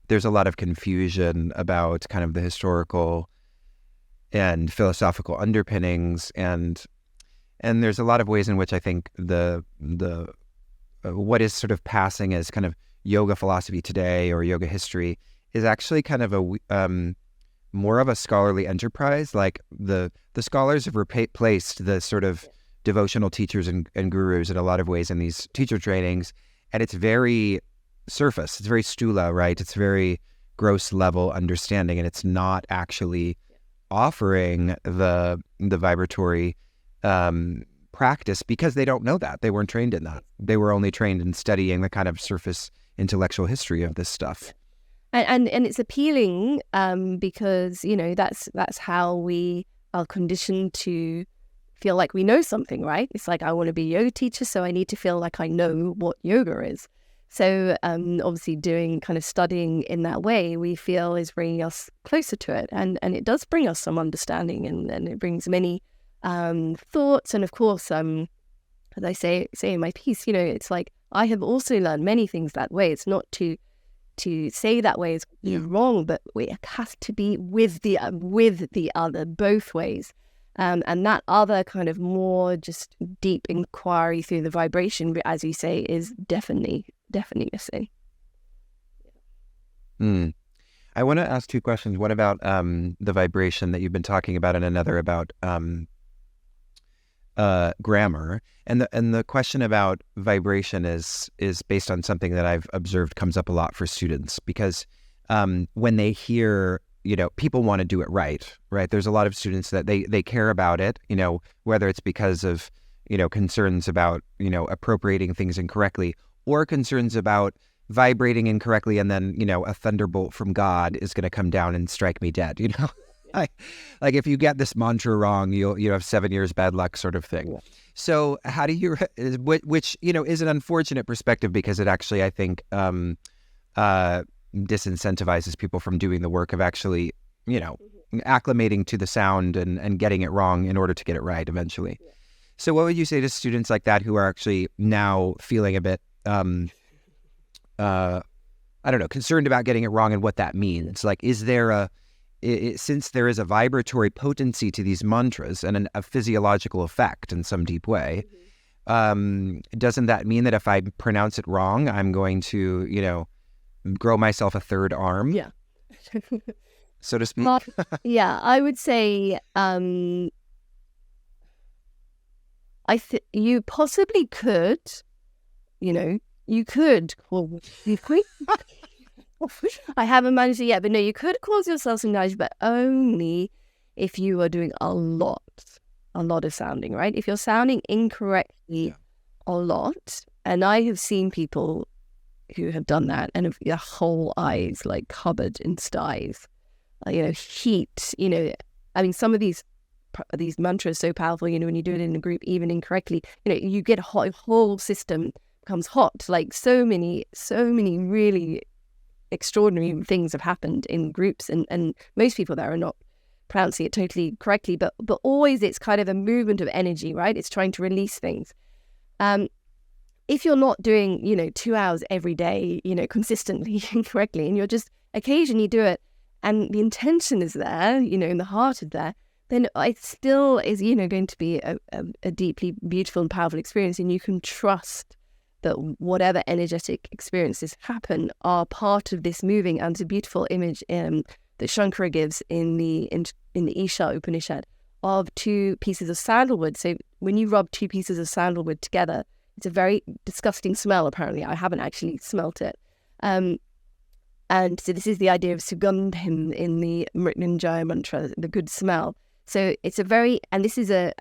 [SPEAKER 3] there's a lot of confusion about kind of the historical and philosophical underpinnings, and there's a lot of ways in which I think the what is sort of passing as kind of yoga philosophy today or yoga history is actually kind of a more of a scholarly enterprise. Like the scholars have replaced the sort of devotional teachers and gurus in a lot of ways in these teacher trainings, and it's very surface. It's very stula, right? It's very gross level understanding, and it's not actually offering the vibratory practice because they don't know that. They weren't trained in that. They were only trained in studying the kind of surface intellectual history of this stuff.
[SPEAKER 2] And it's appealing because, that's how we are conditioned to feel like we know something, right? It's like, I want to be a yoga teacher, so I need to feel like I know what yoga is. So obviously doing kind of studying in that way, we feel is bringing us closer to it. And it does bring us some understanding, and it brings many thoughts. And of course, as I say in my piece, it's like I have also learned many things that way. It's not to say that way is wrong, but it has to be with the other, both ways. And that other kind of more just deep inquiry through the vibration, as you say, is definitely missing.
[SPEAKER 3] I want to ask two questions. One about the vibration that you've been talking about, and another about grammar. And the question about vibration is based on something that I've observed comes up a lot for students, because when they hear, people want to do it right? There's a lot of students that they care about it, whether it's because of, concerns about, appropriating things incorrectly, or concerns about vibrating incorrectly, and then, a thunderbolt from God is going to come down and strike me dead, like if you get this mantra wrong, you have 7 years bad luck, sort of thing. Yeah. So how do you, which is an unfortunate perspective, because it actually, I think, disincentivizes people from doing the work of actually, acclimating to the sound and getting it wrong in order to get it right eventually. Yeah. So what would you say to students like that who are actually now feeling a bit, concerned about getting it wrong and what that means? Like, is there since there is a vibratory potency to these mantras and a physiological effect in some deep way, doesn't that mean that if I pronounce it wrong, I'm going to, grow myself a third arm?
[SPEAKER 2] Yeah.
[SPEAKER 3] So to speak?
[SPEAKER 2] Yeah, I would say you possibly could, you could. Well, I haven't managed it yet, but no, you could cause yourself some damage, but only if you are doing a lot of sounding, right? If you're sounding incorrectly a lot, and I have seen people who have done that and have their whole eyes like covered in styes, heat, I mean, some of these mantras are so powerful, when you do it in a group, even incorrectly, you get whole system becomes hot. Like so many really extraordinary things have happened in groups, and most people there are not pronouncing it totally correctly, but always it's kind of a movement of energy, right? It's trying to release things. If you're not doing 2 hours every day, consistently and correctly, and you're just occasionally do it, and the intention is there, in the heart of there, then it still is, going to be a deeply beautiful and powerful experience, and you can trust that whatever energetic experiences happen are part of this moving. And it's a beautiful image that Shankara gives in the Isha Upanishad of two pieces of sandalwood. So when you rub two pieces of sandalwood together, It's a very disgusting smell, apparently. I haven't actually smelt it. And so this is the idea of sugandhim in the Mrityunjaya mantra, the good smell. So it's a very, and this is a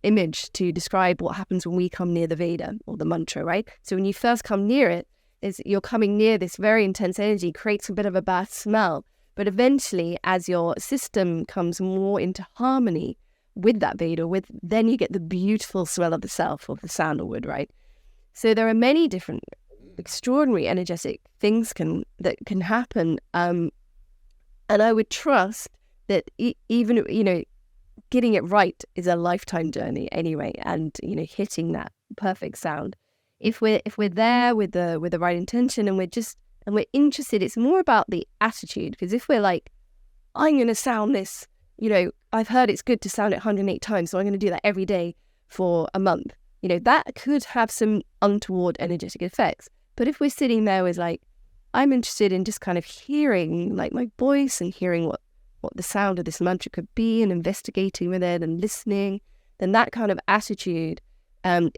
[SPEAKER 2] image to describe what happens when we come near the Veda or the mantra, right? So when you first come near it, you're coming near this very intense energy, creates a bit of a bad smell. But eventually, as your system comes more into harmony with that Veda, then you get the beautiful smell of the self, of the sandalwood, right? So there are many different extraordinary energetic things that can happen. And I would trust that even, getting it right is a lifetime journey anyway, and, hitting that perfect sound. If we're there with the right intention and we're interested, it's more about the attitude. Because if we're like, I'm going to sound this, I've heard it's good to sound it 108 times, so I'm going to do that every day for a month. That could have some untoward energetic effects. But if we're sitting there with like, I'm interested in just kind of hearing like my voice and hearing what the sound of this mantra could be and investigating with it and listening, then that kind of attitude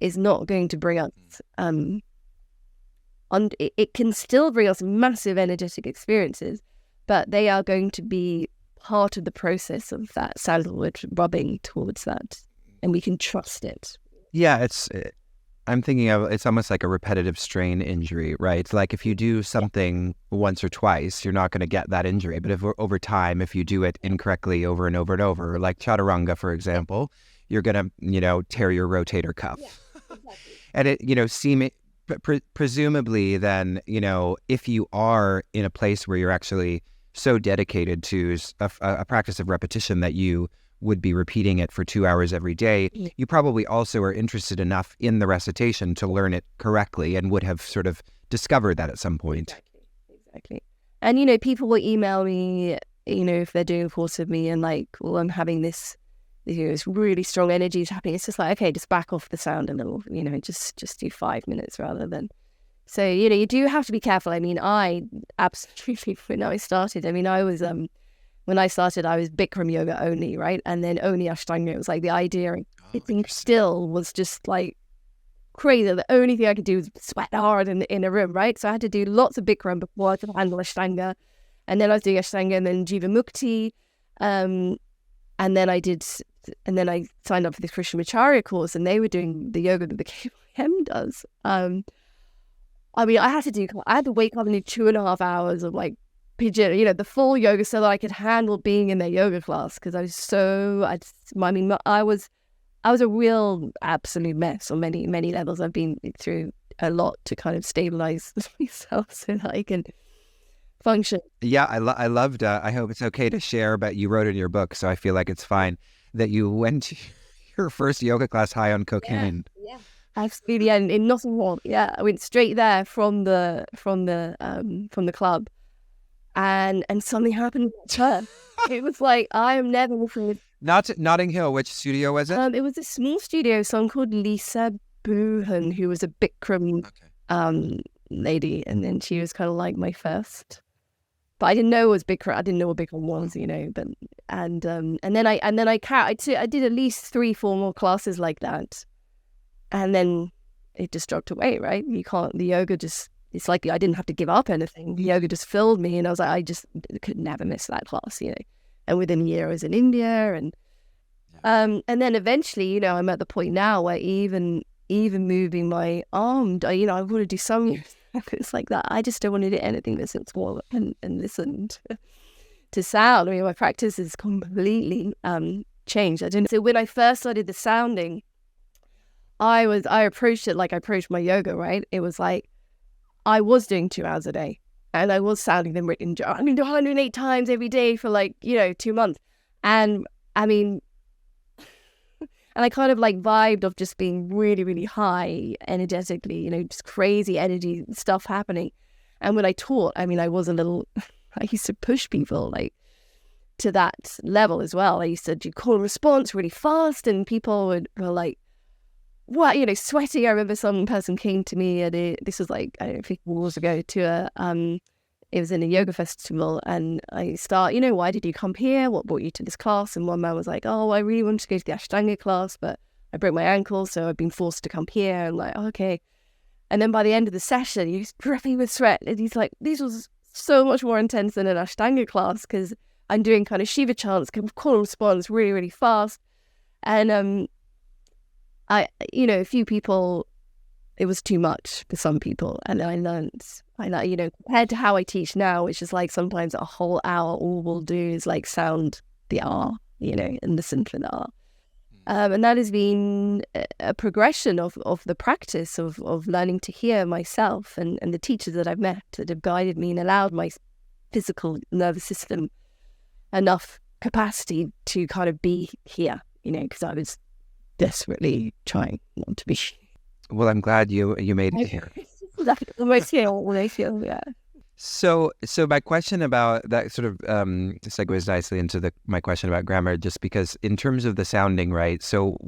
[SPEAKER 2] is not going to bring us, it can still bring us massive energetic experiences, but they are going to be part of the process of that sandalwood rubbing towards that, and we can trust it.
[SPEAKER 3] Yeah, I'm thinking of, it's almost like a repetitive strain injury, right? Like if you do something once or twice, you're not going to get that injury. But if over time, if you do it incorrectly over and over and over, like chaturanga, for example, you're going to, tear your rotator cuff. Yeah, exactly. And it, presumably then, if you are in a place where you're actually so dedicated to a practice of repetition that you would be repeating it for 2 hours every day, you probably also are interested enough in the recitation to learn it correctly and would have sort of discovered that at some point.
[SPEAKER 2] Exactly. And, people will email me, if they're doing a course with me and like, well, I'm having this really strong energy is happening. It's just like, okay, just back off the sound a little, just do 5 minutes rather than. So, you do have to be careful. I mean, I absolutely, when I started, when I started, I was Bikram yoga only, right? And then only Ashtanga. It was like the idea of sitting still was just like crazy. The only thing I could do was sweat hard in a room, right? So I had to do lots of Bikram before I could handle Ashtanga. And then I was doing Ashtanga and then Jiva Mukti. And then I signed up for this Krishnamacharya course, and they were doing the yoga that the KM does. I had to wake up and do 2.5 hours of like pigeon, the full yoga so that I could handle being in their yoga class, because I was a real absolute mess on many, many levels. I've been through a lot to kind of stabilize myself so that I can function.
[SPEAKER 3] Yeah, I loved, I hope it's okay to share, but you wrote in your book, so I feel like it's fine, that you went to your first yoga class high on cocaine.
[SPEAKER 2] Yeah. Absolutely, and in Nottingham. Yeah, I went straight there from the club. And something happened at church. It was like, I am never missing it.
[SPEAKER 3] Notting Hill, which studio was it?
[SPEAKER 2] It was a small studio, someone called Lisa Boohan, who was a Bikram lady, and then she was kind of like my first. But I didn't know it was Bikram. I didn't know what Bikram was, But and then I did at least 3-4 more classes like that, and then it just dropped away. Right? You can't. The yoga just. It's like I didn't have to give up anything. The yoga just filled me, and I was like, I just could never miss that class, And within a year, I was in India, and then eventually, I'm at the point now where even moving my arm, I want to do some it's like that. I just don't want to do anything that's small and listen to sound. My practice is completely changed. So when I first started the sounding, I approached it like I approached my yoga, right? It was like, I was doing 2 hours a day, and I was sounding them written. I'm going to do 108 times every day for 2 months. And and I kind of like vibed of just being really, really high energetically, just crazy energy stuff happening. And when I taught, I was a little, I used to push people to that level as well. I used to do call and response really fast, and people were like, what, sweating. I remember some person came to me this was like, I don't know, 50 years ago, it was in a yoga festival, and I why did you come here? What brought you to this class? And one man was like, oh, I really wanted to go to the Ashtanga class, but I broke my ankle, so I've been forced to come here. And like, okay. And then by the end of the session, he's dripping with sweat. And he's like, this was so much more intense than an Ashtanga class because I'm doing kind of Shiva chants, call and response really, really fast. And a few people, it was too much for some people. And I learned, compared to how I teach now, which is like sometimes a whole hour, all we'll do is like sound the R, and listen for the R. And that has been a progression of the practice of learning to hear myself and the teachers that I've met that have guided me and allowed my physical nervous system enough capacity to kind of be here, because I was desperately trying not to be.
[SPEAKER 3] Well, I'm glad you made it here.
[SPEAKER 2] That's almost what I feel, yeah.
[SPEAKER 3] So my question about that sort of segues nicely into my question about grammar, just because in terms of the sounding, right? So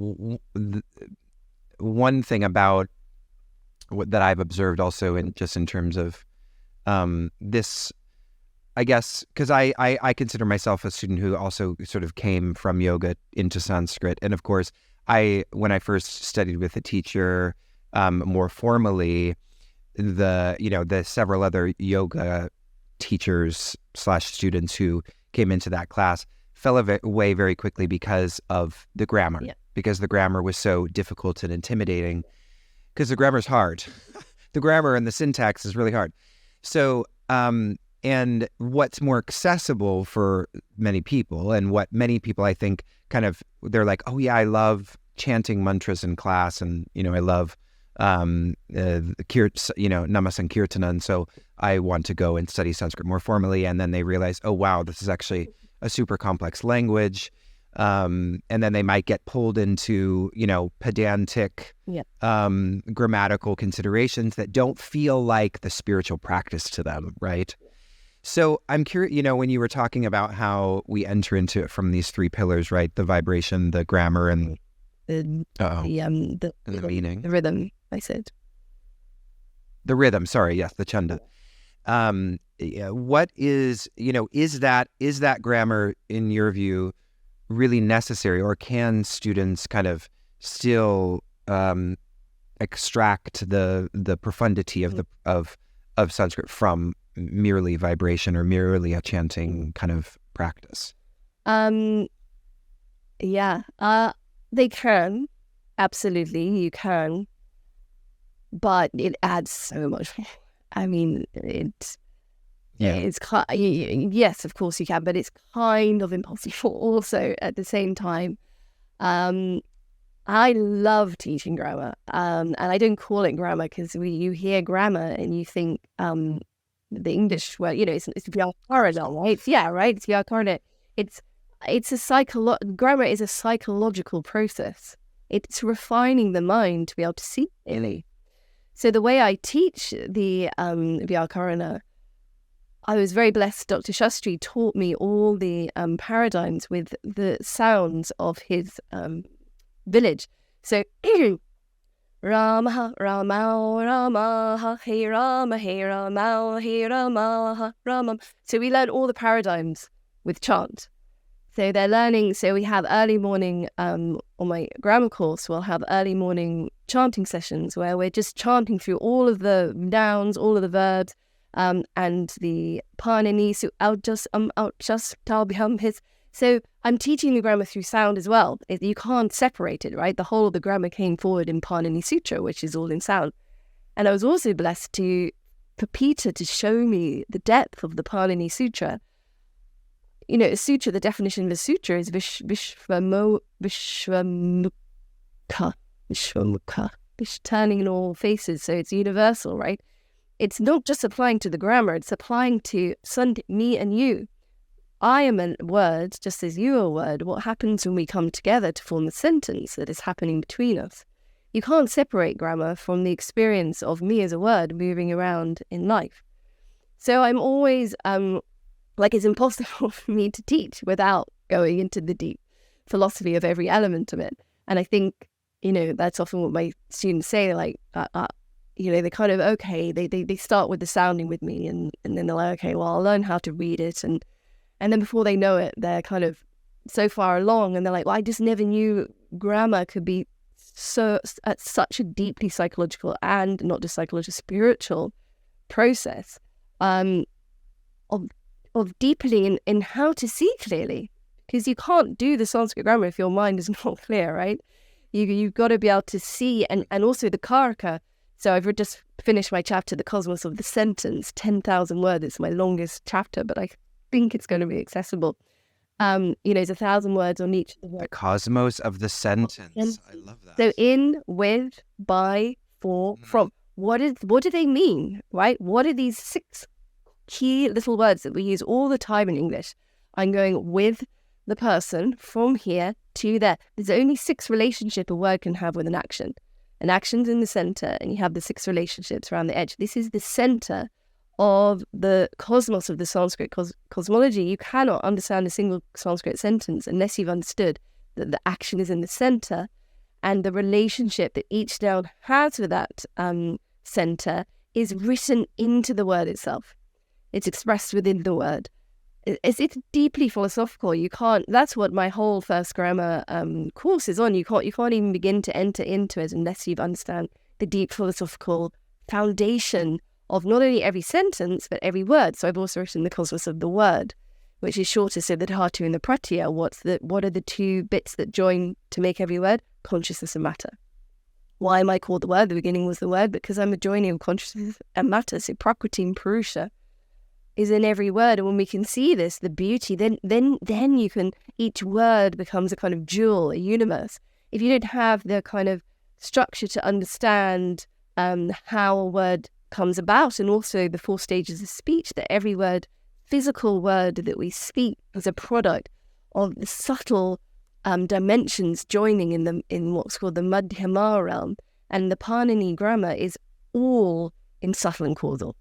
[SPEAKER 3] one thing about that I've observed also in terms of this, I guess, because I consider myself a student who also sort of came from yoga into Sanskrit, and of course when I first studied with a teacher more formally, the several other yoga teachers / students who came into that class fell away very quickly because of the grammar, because the grammar was so difficult and intimidating, because the grammar is hard. The grammar and the syntax is really hard. So, and what's more accessible for many people, and what many people I think they're like, oh yeah, I love chanting mantras in class, and I love namas and kirtana, and so I want to go and study Sanskrit more formally. And then they realize, oh wow, this is actually a super complex language, and then they might get pulled into pedantic grammatical considerations that don't feel like the spiritual practice to them, right? So I'm curious, when you were talking about how we enter into it from these three pillars, right? The vibration, the grammar, and
[SPEAKER 2] the
[SPEAKER 3] meaning,
[SPEAKER 2] the rhythm. I said
[SPEAKER 3] the rhythm. Sorry, yes, the chanda. What is that grammar in your view really necessary, or can students kind of still extract the profundity of Sanskrit from merely vibration or merely a chanting kind of practice?
[SPEAKER 2] They can, absolutely, you can, but it adds so much. I mean, it's yes, of course you can, but it's kind of impossible also at the same time. I love teaching grammar, and I don't call it grammar because you hear grammar and you think the English word, it's Vyakarana, right? Yeah, right. It's Vyakarana. Grammar is a psychological process. It's refining the mind to be able to see clearly. So the way I teach the Vyakarana, I was very blessed. Dr. Shastri taught me all the paradigms with the sounds of his village. So Rama, Rama, Rama, Hey Rama, Hey Rama, Hey Rama, Rama. So we learn all the paradigms with chant. So they're learning, so we have early morning, on my grammar course, we'll have early morning chanting sessions where we're just chanting through all of the nouns, all of the verbs, and the panini, so so I'm teaching the grammar through sound as well. You can't separate it, right? The whole of the grammar came forward in Panini Sutra, which is all in sound. And I was also blessed for Peter to show me the depth of the Panini Sutra. A sutra, the definition of a sutra is Vishwamukha, turning in all faces. So it's universal, right? It's not just applying to the grammar, it's applying to me and you. I am a word, just as you are a word. What happens when we come together to form a sentence that is happening between us? You can't separate grammar from the experience of me as a word moving around in life. So I'm always, it's impossible for me to teach without going into the deep philosophy of every element of it. And I think, that's often what my students say, they kind of, okay, they start with the sounding with me and then they're like, okay, well, I'll learn how to read it. And then before they know it, they're kind of so far along and they're like, well, I just never knew grammar could be at such a deeply psychological and not just psychological, spiritual process of deepening in how to see clearly, because you can't do the Sanskrit grammar if your mind is not clear, right? You've got to be able to see, and also the karaka. So I've just finished my chapter, The Cosmos of the Sentence, 10,000 words. It's my longest chapter, but I think it's going to be accessible. There's 1,000 words on each of the words.
[SPEAKER 3] The cosmos of the sentence. I love that.
[SPEAKER 2] So in, with, by, for, from. What do they mean, right? What are these 6 key little words that we use all the time in English? I'm going with the person from here to there. There's only 6 relationships a word can have with an action. An action's in the center, and you have the 6 relationships around the edge. This is the center of the cosmos of the Sanskrit cosmology. You cannot understand a single Sanskrit sentence unless you've understood that the action is in the center, and the relationship that each noun has with that center is written into the word itself. It's expressed within the word. It's deeply philosophical. You can't. That's what my whole first grammar course is on. You can't even begin to enter into it unless you understand the deep philosophical foundation of not only every sentence but every word. So I've also written the cosmos of the word, which is shorter. So the dhatu and the pratyaya. What are the 2 bits that join to make every word? Consciousness and matter. Why am I called the word? The beginning was the word, because I'm a joining of consciousness and matter. So prakriti and purusha is in every word, and when we can see this, the beauty, then you can, each word becomes a kind of jewel, a universe. If you don't have the kind of structure to understand how a word comes about, and also the 4 stages of speech, that every word, physical word that we speak, is a product of the subtle dimensions joining in what's called the Madhyama realm, and the Panini grammar is all in subtle and causal.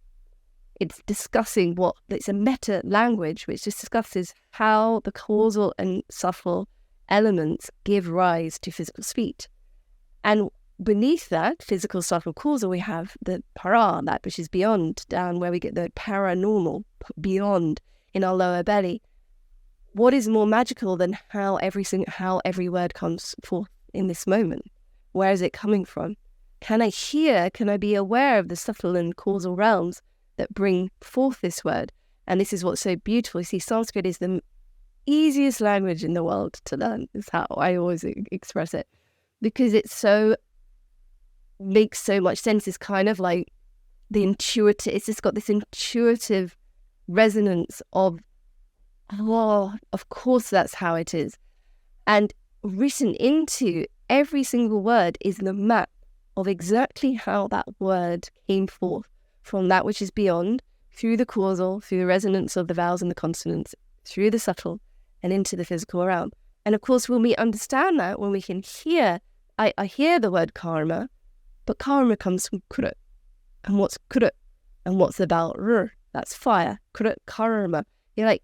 [SPEAKER 2] It's discussing it's a meta language which discusses how the causal and subtle elements give rise to physical speech. And beneath that, physical, subtle, causal, we have the para, that which is beyond, down where we get the paranormal, beyond, in our lower belly. What is more magical than how every word comes forth in this moment? Where is it coming from? Can I be aware of the subtle and causal realms that bring forth this word? And this is what's so beautiful. You see, Sanskrit is the easiest language in the world to learn, is how I always express it, because it makes so much sense. It's kind of like the intuitive, it's just got this intuitive resonance of, oh, of course that's how it is. And written into every single word is the map of exactly how that word came forth from that which is beyond, through the causal, through the resonance of the vowels and the consonants, through the subtle, and into the physical realm. And of course, when we understand that, when we can hear, I hear the word karma, but karma comes from krut. And what's krut? And what's about r? That's fire. Krut, karma. You're like,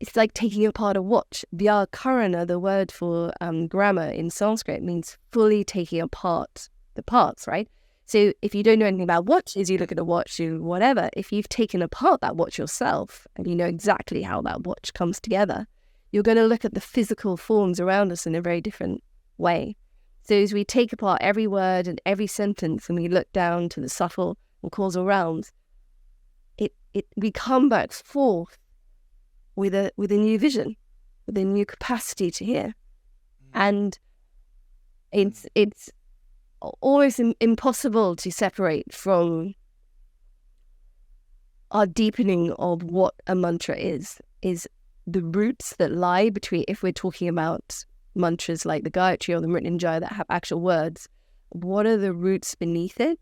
[SPEAKER 2] it's like taking apart a watch. Vyakarana, the word for grammar in Sanskrit, means fully taking apart the parts, right? So if you don't know anything about watches, you look at a watch, you whatever. If you've taken apart that watch yourself and you know exactly how that watch comes together, you're going to look at the physical forms around us in a very different way. So as we take apart every word and every sentence and we look down to the subtle and causal realms, we come back forth with a new vision, with a new capacity to hear. And it's always impossible to separate from our deepening of what a mantra is the roots that lie between, if we're talking about mantras like the Gayatri or the Mrityunjaya that have actual words, what are the roots beneath it?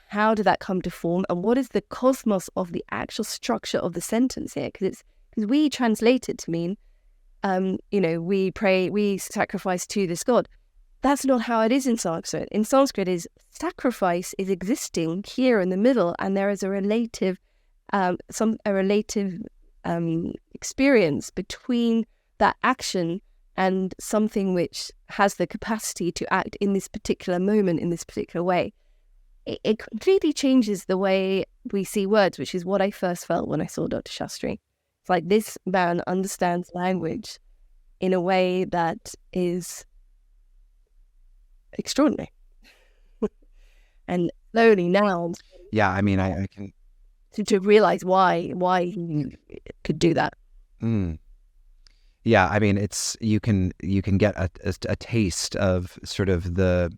[SPEAKER 2] How did that come to form? And what is the cosmos of the actual structure of the sentence here? Because we translate it to mean, we pray, we sacrifice to this God. That's not how it is in Sanskrit. In Sanskrit, sacrifice is existing here in the middle, and there is a relative experience between that action and something which has the capacity to act in this particular moment, in this particular way. It completely changes the way we see words, which is what I first felt when I saw Dr. Shastri. It's like this man understands language in a way that is extraordinary. And slowly now,
[SPEAKER 3] Yeah, I mean, I can.
[SPEAKER 2] to realize why he could do that.
[SPEAKER 3] Yeah, I mean, it's you can get a taste of sort of the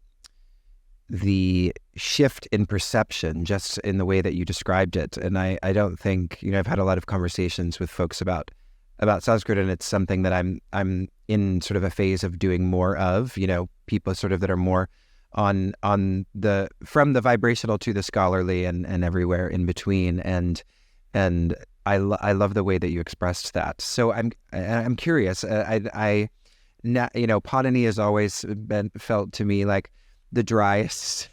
[SPEAKER 3] shift in perception just in the way that you described it. And I don't think, I've had a lot of conversations with folks about Sanskrit, and it's something that I'm in sort of a phase of doing more of, people sort of that are more on from the vibrational to the scholarly and everywhere in between. And I love the way that you expressed that. So I'm curious. Panini has always felt to me like the driest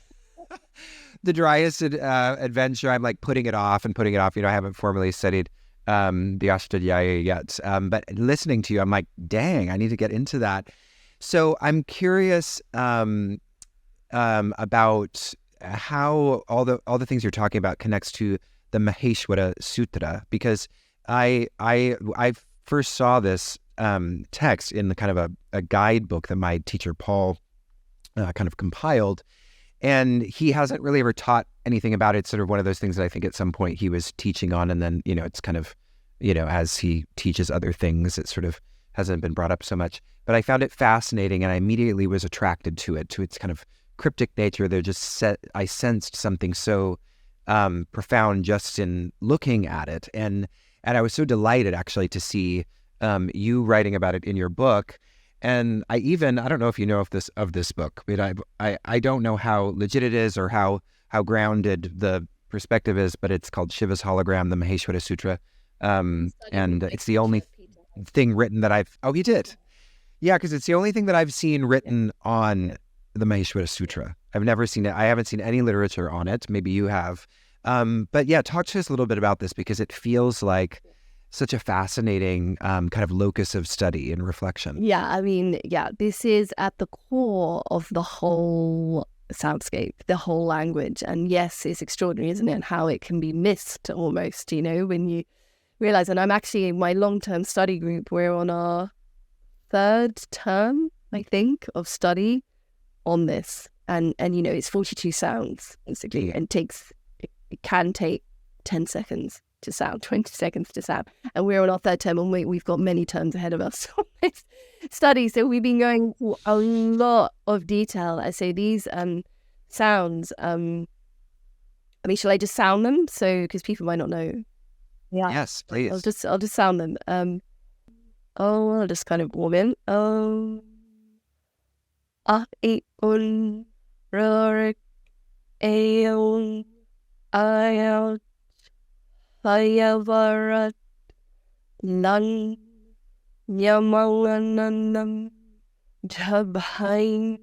[SPEAKER 3] adventure. I'm like putting it off. I haven't formally studied the Ashtadhyayi yet, but listening to you, I'm like, dang, I need to get into that. So I'm curious about how all the things you're talking about connects to the Maheshwara Sutra, because I first saw this text in the kind of a guidebook that my teacher Paul kind of compiled, and he hasn't really ever taught anything about it. It's sort of one of those things that I think at some point he was teaching on, and then it's kind of as he teaches other things, it sort of hasn't been brought up so much. But I found it fascinating, and I immediately was attracted to its kind of cryptic nature. I sensed something so profound just in looking at it, and I was so delighted actually to see you writing about it in your book. And I don't know if you know of this book, but I don't know how legit it is or how grounded the perspective is, but it's called Shiva's Hologram, the Maheshwara Sutra, and it's the only thing written that he did, yeah, because it's the only thing that I've seen written on the Maheshwara Sutra. I've never seen it. I haven't seen any literature on it. Maybe you have. But yeah, talk to us a little bit about this, because it feels like such a fascinating kind of locus of study and reflection.
[SPEAKER 2] Yeah, I mean, this is at the core of the whole soundscape, the whole language. And yes, it's extraordinary, isn't it? How it can be missed almost, when you realize. And I'm actually in my long-term study group. We're on our third term, I think, of study on this. And it's 42 sounds, basically. And it can take 10 seconds to sound, 20 seconds to sound. And we're on our third term, and we've got many terms ahead of us on this study. So we've been going through a lot of detail. I say these sounds, shall I just sound them? So, because people might not know.
[SPEAKER 3] Yeah. Yes, please.
[SPEAKER 2] I'll just sound them. I'll just kind of warm in. A-I-O-N, R-I-C, A-O-N, I-O, Hayavarat, Lan, Yamanganam, Jabhain,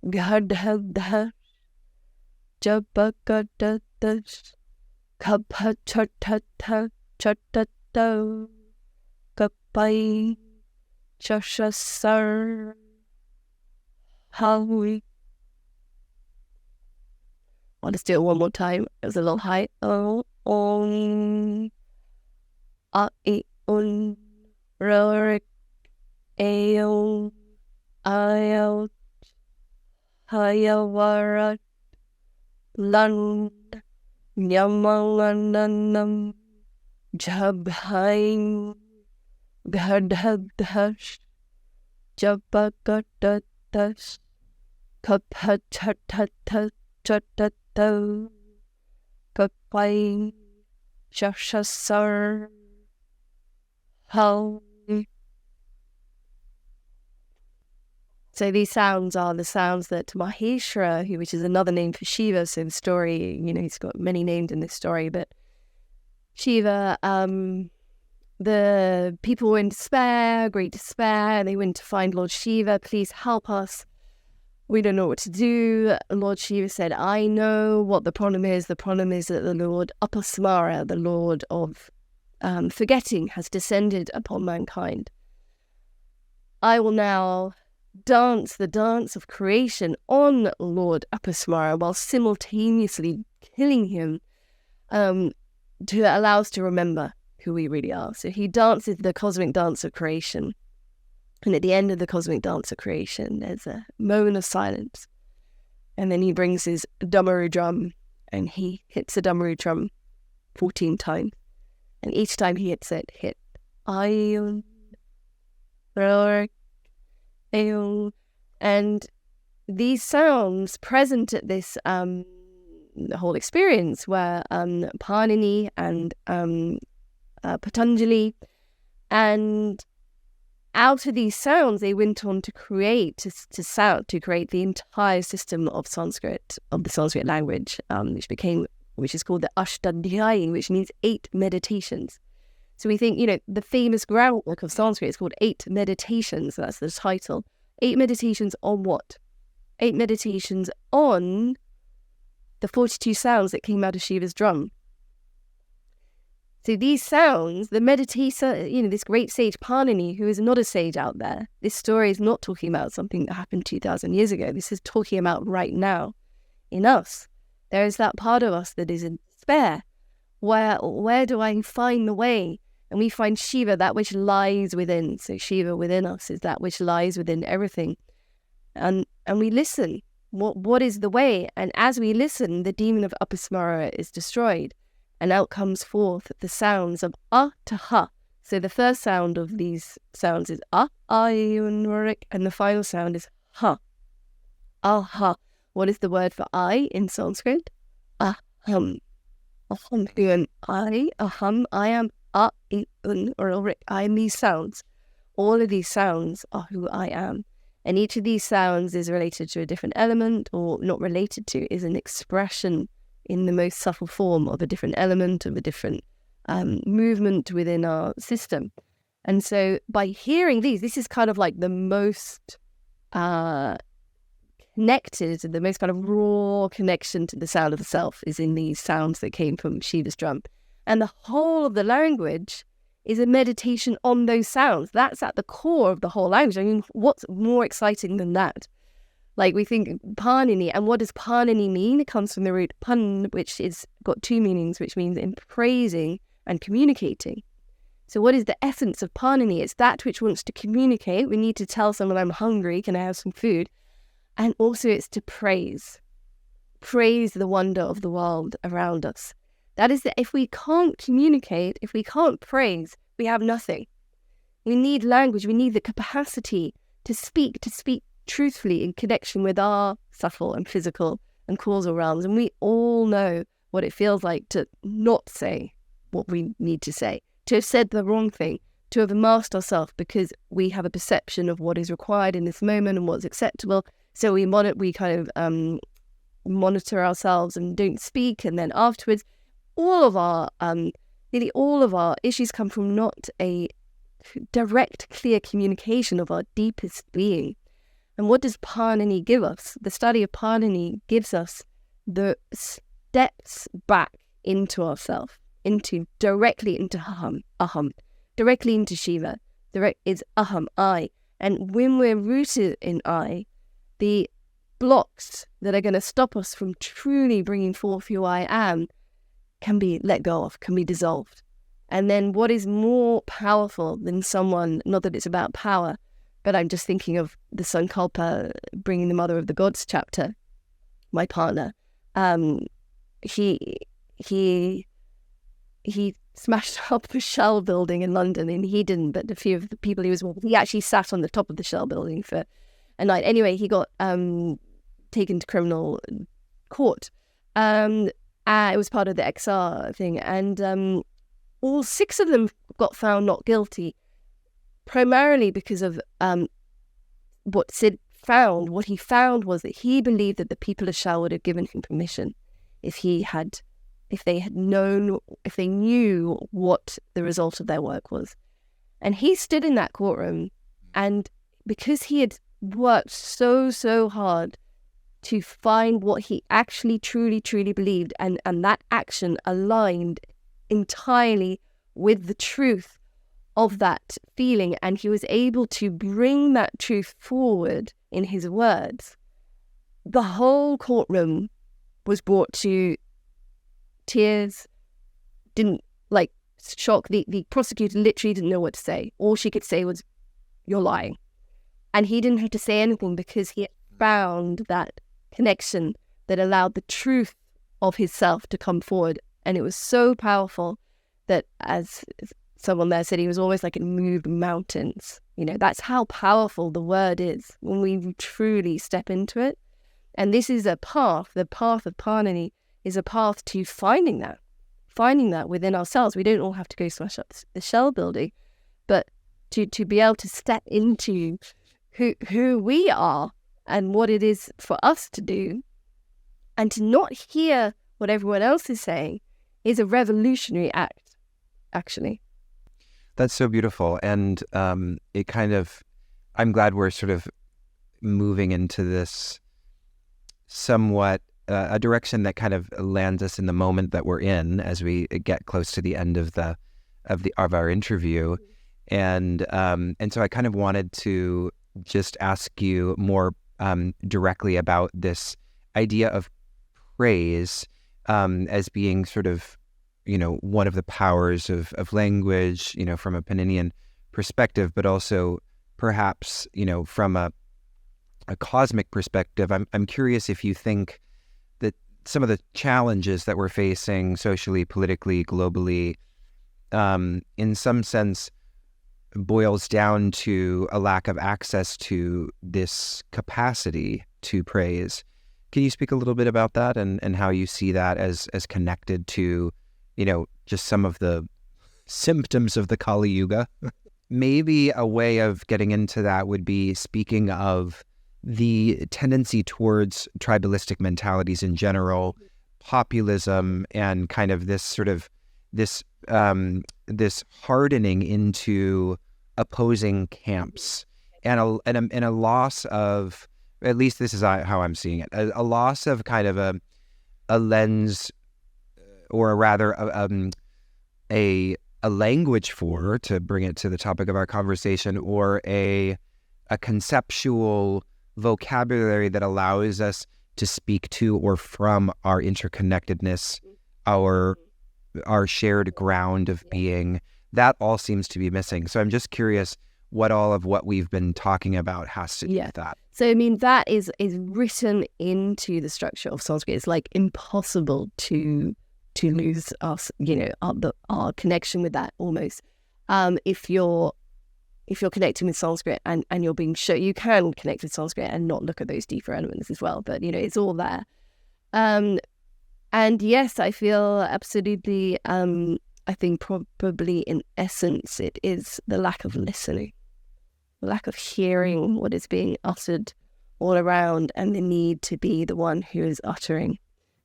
[SPEAKER 2] Gadhadash, Jabakadadash, Kapachatata, Chatato, Kapai, Chashasar, Hawi. I'll just do it one more time. It was a little high. Om A-I-O-N, R-I-C, A-O, I-O, Hayavarat, Lan, Yamanganam, Jabhain, Gadhadash, Jabakadadash, Kapachatata, Chatato, Kapai, Shashasar, How. So these sounds are the sounds that Maheshwara, which is another name for Shiva, so the story, he's got many names in this story, but Shiva, the people were in despair, great despair, and they went to find Lord Shiva. Please help us. We don't know what to do. Lord Shiva said, I know what the problem is. The problem is that the Lord Apasmara, the Lord of forgetting, has descended upon mankind. I will now dance the dance of creation on Lord Apasmara while simultaneously killing him to allow us to remember who we really are. So he dances the cosmic dance of creation. And at the end of the cosmic dance of creation, there's a moment of silence. And then he brings his Damaru drum and he hits the Damaru drum 14 times. And each time he hits it, hit Ayun, Rorik, Ayun. And these sounds present at this the whole experience where Panini and Patanjali, and out of these sounds they went on to create to create the entire system of Sanskrit, of the Sanskrit language, which is called the Ashtadhyayi, which means 8 meditations. So we think, the famous groundwork of Sanskrit is called 8 meditations. That's the title. 8 meditations on what? 8 meditations on the 42 sounds that came out of Shiva's drum. So these sounds, the meditator, this great sage Panini, who is not a sage out there, this story is not talking about something that happened 2,000 years ago. This is talking about right now in us. There is that part of us that is in despair. Where do I find the way? And we find Shiva, that which lies within. So Shiva within us is that which lies within everything. And we listen. What is the way? And as we listen, the demon of Apasmara is destroyed. And out comes forth the sounds of A to Ha. So the first sound of these sounds is A, Ayun, Rorik, and the final sound is Ha. Ha. What is the word for I in Sanskrit? Aham. Aham, aham, I am A, Ayun, Rorik. I am these sounds. All of these sounds are who I am. And each of these sounds is related to a different element, or not related to, is an expression in the most subtle form of a different element, of a different movement within our system. And so by hearing these, this is kind of like the most connected, the most kind of raw connection to the sound of the self is in these sounds that came from Shiva's drum. And the whole of the language is a meditation on those sounds. That's at the core of the whole language. I mean, what's more exciting than that? Like we think Panini, and what does Panini mean? It comes from the root pan, which is got 2 meanings, which means in praising and communicating. So what is the essence of Panini? It's that which wants to communicate. We need to tell someone, I'm hungry, can I have some food? And also it's to praise the wonder of the world around us. That is that if we can't communicate, if we can't praise, we have nothing. We need language. We need the capacity to speak truthfully in connection with our subtle and physical and causal realms. And we all know what it feels like to not say what we need to say, to have said the wrong thing, to have masked ourselves because we have a perception of what is required in this moment and what's acceptable. So we kind of monitor ourselves and don't speak. And then afterwards, nearly all of our issues come from not a direct, clear communication of our deepest being. And what does Panini give us? The study of Panini gives us the steps back into ourselves, directly into aham, directly into Shiva. Is aham, I. And when we're rooted in I, the blocks that are going to stop us from truly bringing forth who I am can be let go of, can be dissolved. And then what is more powerful than someone, not that it's about power, but I'm just thinking of the Sankalpa, bringing the Mother of the Gods chapter, my partner. He smashed up the Shell building in London, and he didn't, but a few of the people he was with, he actually sat on the top of the Shell building for a night. Anyway, he got taken to criminal court. It was part of the XR thing, and all 6 of them got found not guilty, primarily because of what Sid found. What he found was that he believed that the people of Shell would have given him permission if they knew what the result of their work was. And he stood in that courtroom, and because he had worked so hard to find what he actually truly believed, and that action aligned entirely with the truth of that feeling, and he was able to bring that truth forward in his words, the whole courtroom was brought to tears, shock. The prosecutor literally didn't know what to say. All she could say was, "You're lying." And he didn't have to say anything because he had found that connection that allowed the truth of his self to come forward. And it was so powerful that, as someone there said, he was almost like it moved mountains. That's how powerful the word is when we truly step into it. And this is a path. The path of Panini is a path to finding that within ourselves. We don't all have to go smash up the shell building, but to be able to step into who we are and what it is for us to do, and to not hear what everyone else is saying, is a revolutionary act, actually.
[SPEAKER 3] That's so beautiful. And it kind of, I'm glad we're sort of moving into this somewhat a direction that kind of lands us in the moment that we're in as we get close to the end of our interview. And so I kind of wanted to just ask you more directly about this idea of praise as being sort of, one of the powers of language, from a Paninian perspective, but also perhaps, from a cosmic perspective. I'm curious if you think that some of the challenges that we're facing socially, politically, globally, in some sense boils down to a lack of access to this capacity to praise. Can you speak a little bit about that and how you see that as connected to, just some of the symptoms of the Kali Yuga? Maybe a way of getting into that would be speaking of the tendency towards tribalistic mentalities in general, populism, and kind of this sort of this hardening into opposing camps, and a loss of, at least this is how I'm seeing it, a loss of kind of a lens, or rather a language for, to bring it to the topic of our conversation, or a conceptual vocabulary that allows us to speak to or from our interconnectedness, our shared ground of being. That all seems to be missing. So I'm just curious what all of what we've been talking about has to do with that.
[SPEAKER 2] So, I mean, that is written into the structure of Sanskrit. It's like impossible to lose us, our connection with that almost. If you're connecting with Sanskrit and you're being shown, you can connect with Sanskrit and not look at those deeper elements as well. But, it's all there. And yes, I feel absolutely, I think probably in essence, it is the lack of listening, the lack of hearing what is being uttered all around, and the need to be the one who is uttering,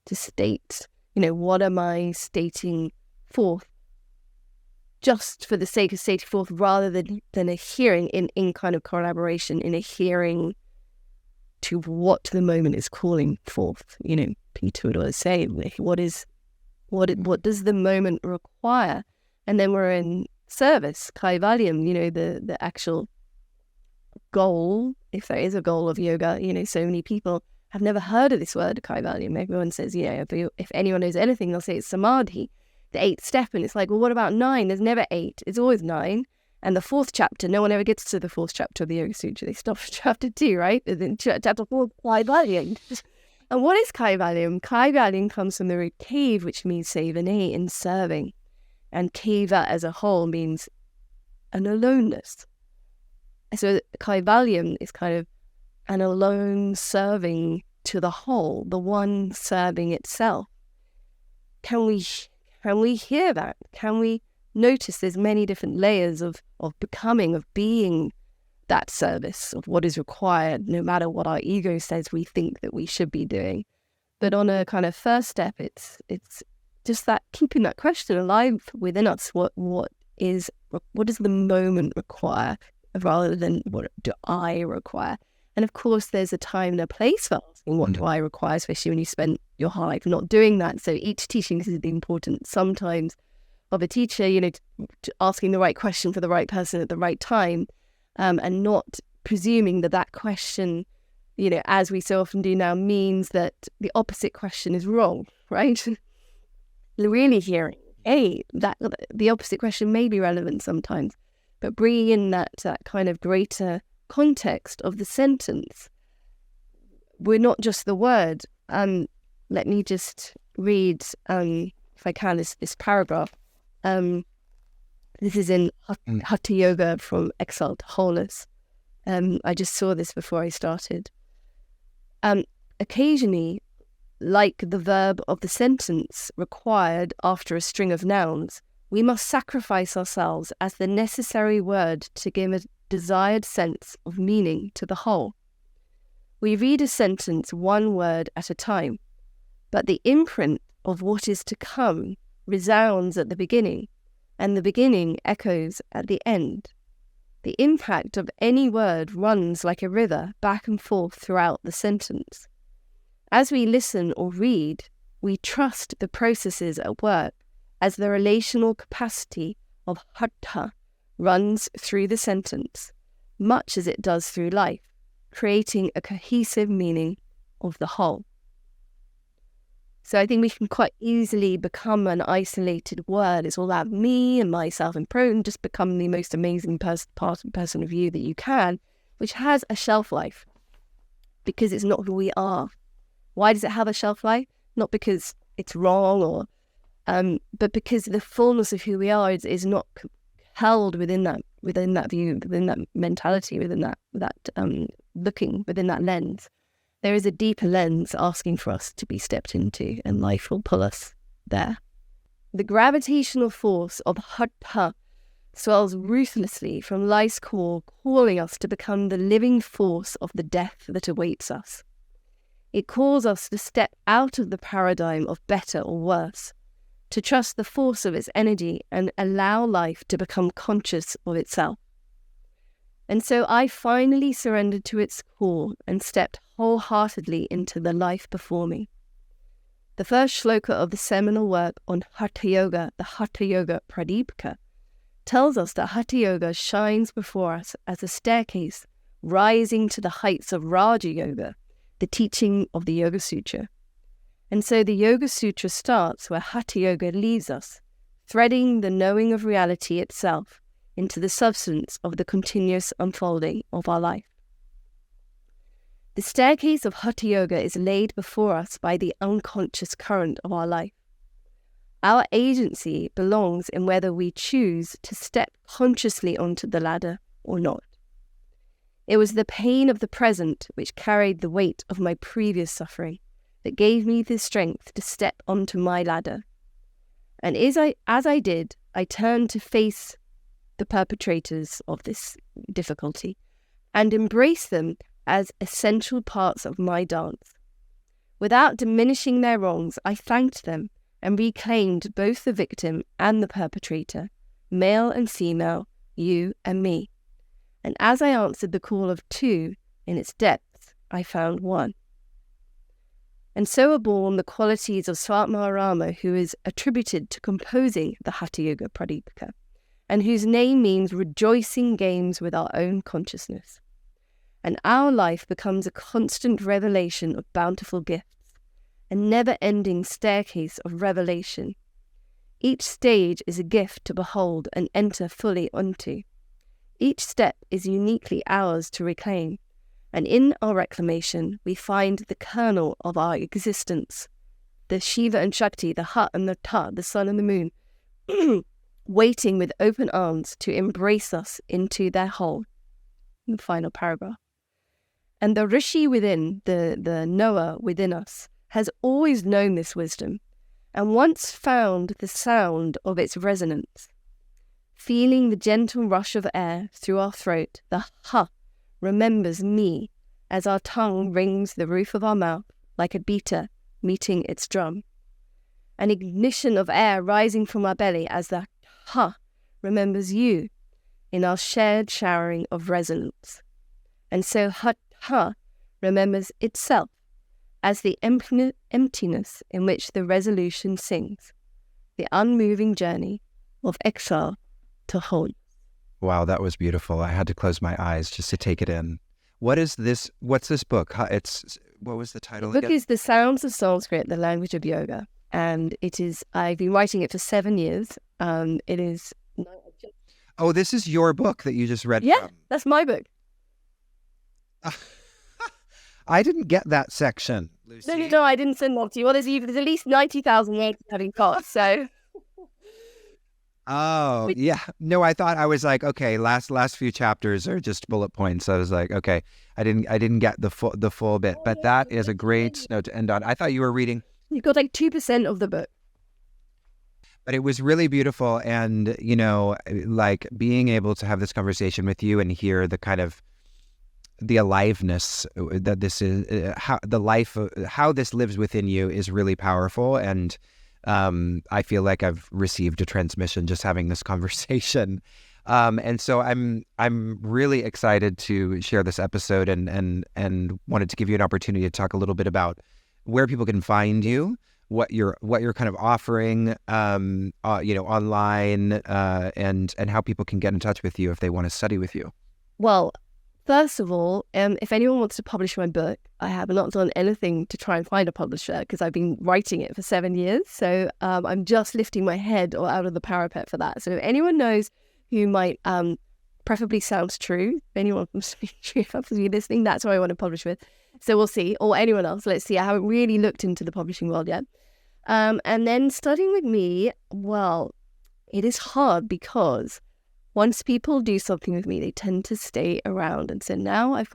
[SPEAKER 2] to state, what am I stating forth, just for the sake of stating forth, rather than a hearing in kind of collaboration, in a hearing to what the moment is calling forth. Peter would always say, what does the moment require? And then we're in service, kaivalyam, the actual goal, if there is a goal of yoga. So many people have never heard of this word, kaivalyam. Everyone says, if anyone knows anything, they'll say it's samadhi, the 8th step. And it's like, well, what about 9? There's never 8. It's always 9. And the 4th chapter, no one ever gets to the 4th chapter of the Yoga Sutra. They stop at chapter 2, right? And then chapter 4, kaivalyam. And what is kaivalyam? Kaivalyam comes from the root cave, which means sevane, in serving. And kaiva as a whole means an aloneness. So kaivalyam is kind of an alone serving to the whole, the one serving itself. Can we hear that? Can we notice there's many different layers of becoming, of being that service of what is required, no matter what our ego says we think that we should be doing. But on a kind of first step, it's just that, keeping that question alive within us. What does the moment require, rather than what do I require? And of course, there's a time and a place for asking what do I require, especially when you spend your whole life not doing that. So each teaching, this is the importance sometimes of a teacher, asking the right question for the right person at the right time. And not presuming that question, as we so often do now, means that the opposite question is wrong, right? Really hearing, that the opposite question may be relevant sometimes, but bringing in that kind of greater context of the sentence, we're not just the word. Let me just read, if I can, this paragraph. This is in Hatha Yoga from Exile to Wholeness. I just saw this before I started. Occasionally, like the verb of the sentence required after a string of nouns, we must sacrifice ourselves as the necessary word to give a desired sense of meaning to the whole. We read a sentence one word at a time, but the imprint of what is to come resounds at the beginning, and the beginning echoes at the end. The impact of any word runs like a river back and forth throughout the sentence. As we listen or read, we trust the processes at work as the relational capacity of hatha runs through the sentence, much as it does through life, creating a cohesive meaning of the whole. So I think we can quite easily become an isolated word. It's all about me and myself and and just become the most amazing person of you that you can, which has a shelf life because it's not who we are. Why does it have a shelf life? Not because it's wrong or, but because the fullness of who we are is not held within that view, within that mentality, within that looking within that lens. There is a deeper lens asking for us to be stepped into, and life will pull us there. The gravitational force of hatha swells ruthlessly from life's core, calling us to become the living force of the death that awaits us. It calls us to step out of the paradigm of better or worse, to trust the force of its energy and allow life to become conscious of itself. And so I finally surrendered to its call and stepped wholeheartedly into the life before me. The first shloka of the seminal work on Hatha Yoga, the Hatha Yoga Pradipika, tells us that Hatha Yoga shines before us as a staircase rising to the heights of Raja Yoga, the teaching of the Yoga Sutra. And so the Yoga Sutra starts where Hatha Yoga leaves us, threading the knowing of reality itself into the substance of the continuous unfolding of our life. The staircase of Hatha Yoga is laid before us by the unconscious current of our life. Our agency belongs in whether we choose to step consciously onto the ladder or not. It was the pain of the present which carried the weight of my previous suffering that gave me the strength to step onto my ladder. And as I did, I turned to face the perpetrators of this difficulty and embrace them as essential parts of my dance. Without diminishing their wrongs, I thanked them and reclaimed both the victim and the perpetrator, male and female, you and me. And as I answered the call of two in its depths, I found one. And so are born the qualities of Swatmarama, who is attributed to composing the Hatha Yoga Pradipika, and whose name means rejoicing games with our own consciousness. And our life becomes a constant revelation of bountiful gifts, a never-ending staircase of revelation. Each stage is a gift to behold and enter fully onto. Each step is uniquely ours to reclaim, and in our reclamation we find the kernel of our existence, the Shiva and Shakti, the Ha and the Ta, the sun and the moon, waiting with open arms to embrace us into their whole. The final paragraph. And the Rishi within, the knower within us, has always known this wisdom, and once found the sound of its resonance. Feeling the gentle rush of air through our throat, the Ha remembers me as our tongue rings the roof of our mouth like a beater meeting its drum. An ignition of air rising from our belly as the Ha remembers you in our shared showering of resonance. And so Ha remembers itself as the emptiness in which the resolution sings, the unmoving journey of exile to wholeness.
[SPEAKER 3] Wow, that was beautiful. I had to close my eyes just to take it in. What is this? What's this book? What was the title
[SPEAKER 2] The book
[SPEAKER 3] again?
[SPEAKER 2] is The Sounds of Sanskrit, the Language of Yoga. And I've been writing it for 7 years. It is...
[SPEAKER 3] Oh, this is your book that you just read
[SPEAKER 2] Yeah,
[SPEAKER 3] from.
[SPEAKER 2] that's my book.
[SPEAKER 3] I didn't get that section, Lucy.
[SPEAKER 2] No, I didn't send that to you. Well, there's at least 90,000 words having got, so.
[SPEAKER 3] Oh, yeah. No, I thought I was like, okay, last few chapters are just bullet points. I was like, okay, I didn't get the full bit, but that is a great note to end on. I thought you were reading.
[SPEAKER 2] You've got like 2% of the book.
[SPEAKER 3] But it was really beautiful, and like being able to have this conversation with you and hear the kind of the aliveness that this is, how this lives within you is really powerful. And I feel like I've received a transmission just having this conversation. And so I'm really excited to share this episode and wanted to give you an opportunity to talk a little bit about where people can find you, what you're kind of offering, online, and how people can get in touch with you if they want to study with you.
[SPEAKER 2] Well, first of all, if anyone wants to publish my book, I have not done anything to try and find a publisher because I've been writing it for 7 years. So I'm just lifting my head out of the parapet for that. So if anyone knows who might, preferably Sounds True, if anyone from Sounds True happens to be listening, that's who I want to publish with. So we'll see. Or anyone else. Let's see. I haven't really looked into the publishing world yet. And then studying with me, well, it is hard because once people do something with me, they tend to stay around. And so now I'm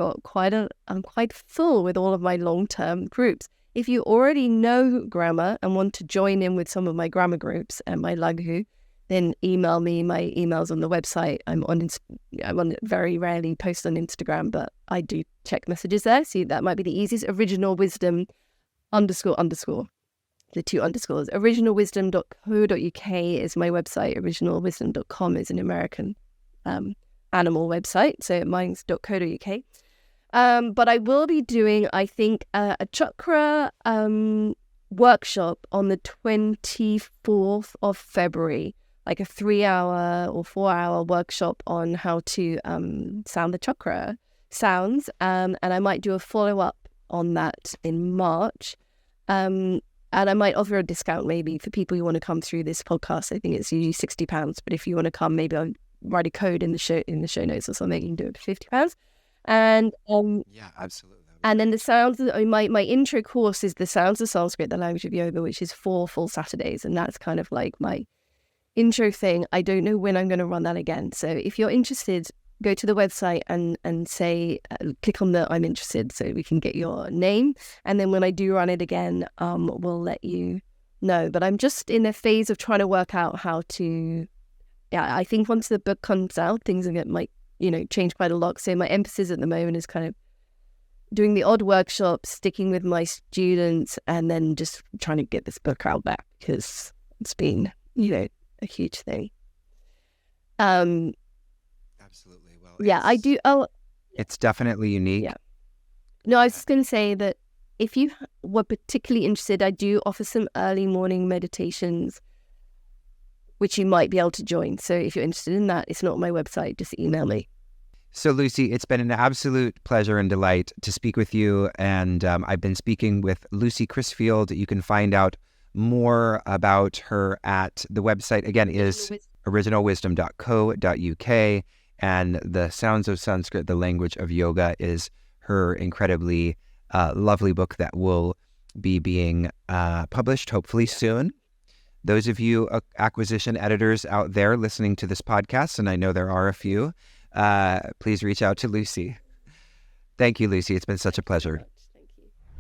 [SPEAKER 2] quite full with all of my long-term groups. If you already know grammar and want to join in with some of my grammar groups and my laghu, then email me. My email's on the website. I'm on very rarely post on Instagram, but I do check messages there. So that might be the easiest. Original Wisdom __. The 2 underscores. Originalwisdom.co.uk is my website. Originalwisdom.com is an American animal website. So mine's .co.uk. But I will be doing, I think, a chakra workshop on the 24th of February, like a 3-hour or 4-hour workshop on how to sound the chakra sounds. And I might do a follow-up on that in March. And I might offer a discount maybe for people who want to come through this podcast. I think it's usually £60. But if you want to come, maybe I'll write a code in the show notes or something. You can do it for £50. And
[SPEAKER 3] yeah, absolutely.
[SPEAKER 2] And then the sounds. My intro course is the Sounds of Sanskrit, the language of yoga, which is 4 full Saturdays, and that's kind of like my intro thing. I don't know when I'm going to run that again. So if you're interested, go to the website and say, click on the I'm interested so we can get your name. And then when I do run it again, we'll let you know. But I'm just in a phase of trying to work out how to, I think once the book comes out, things might, change quite a lot. So my emphasis at the moment is kind of doing the odd workshops, sticking with my students, and then just trying to get this book out there because it's been, a huge thing.
[SPEAKER 3] Absolutely. Well,
[SPEAKER 2] yeah, I do. Oh,
[SPEAKER 3] it's definitely unique.
[SPEAKER 2] Yeah. No, I was just going to say that if you were particularly interested, I do offer some early morning meditations, which you might be able to join. So if you're interested in that, it's not on my website. Just email me.
[SPEAKER 3] So, Lucy, it's been an absolute pleasure and delight to speak with you. And I've been speaking with Lucy Crisfield. You can find out more about her at the website. Again, is originalwisdom.co.uk. And the Sounds of Sanskrit, the language of yoga, is her incredibly lovely book that will be being published hopefully soon. Those of you acquisition editors out there listening to this podcast, and I know there are a few, please reach out to Lucy. Thank you, Lucy. It's been such a pleasure.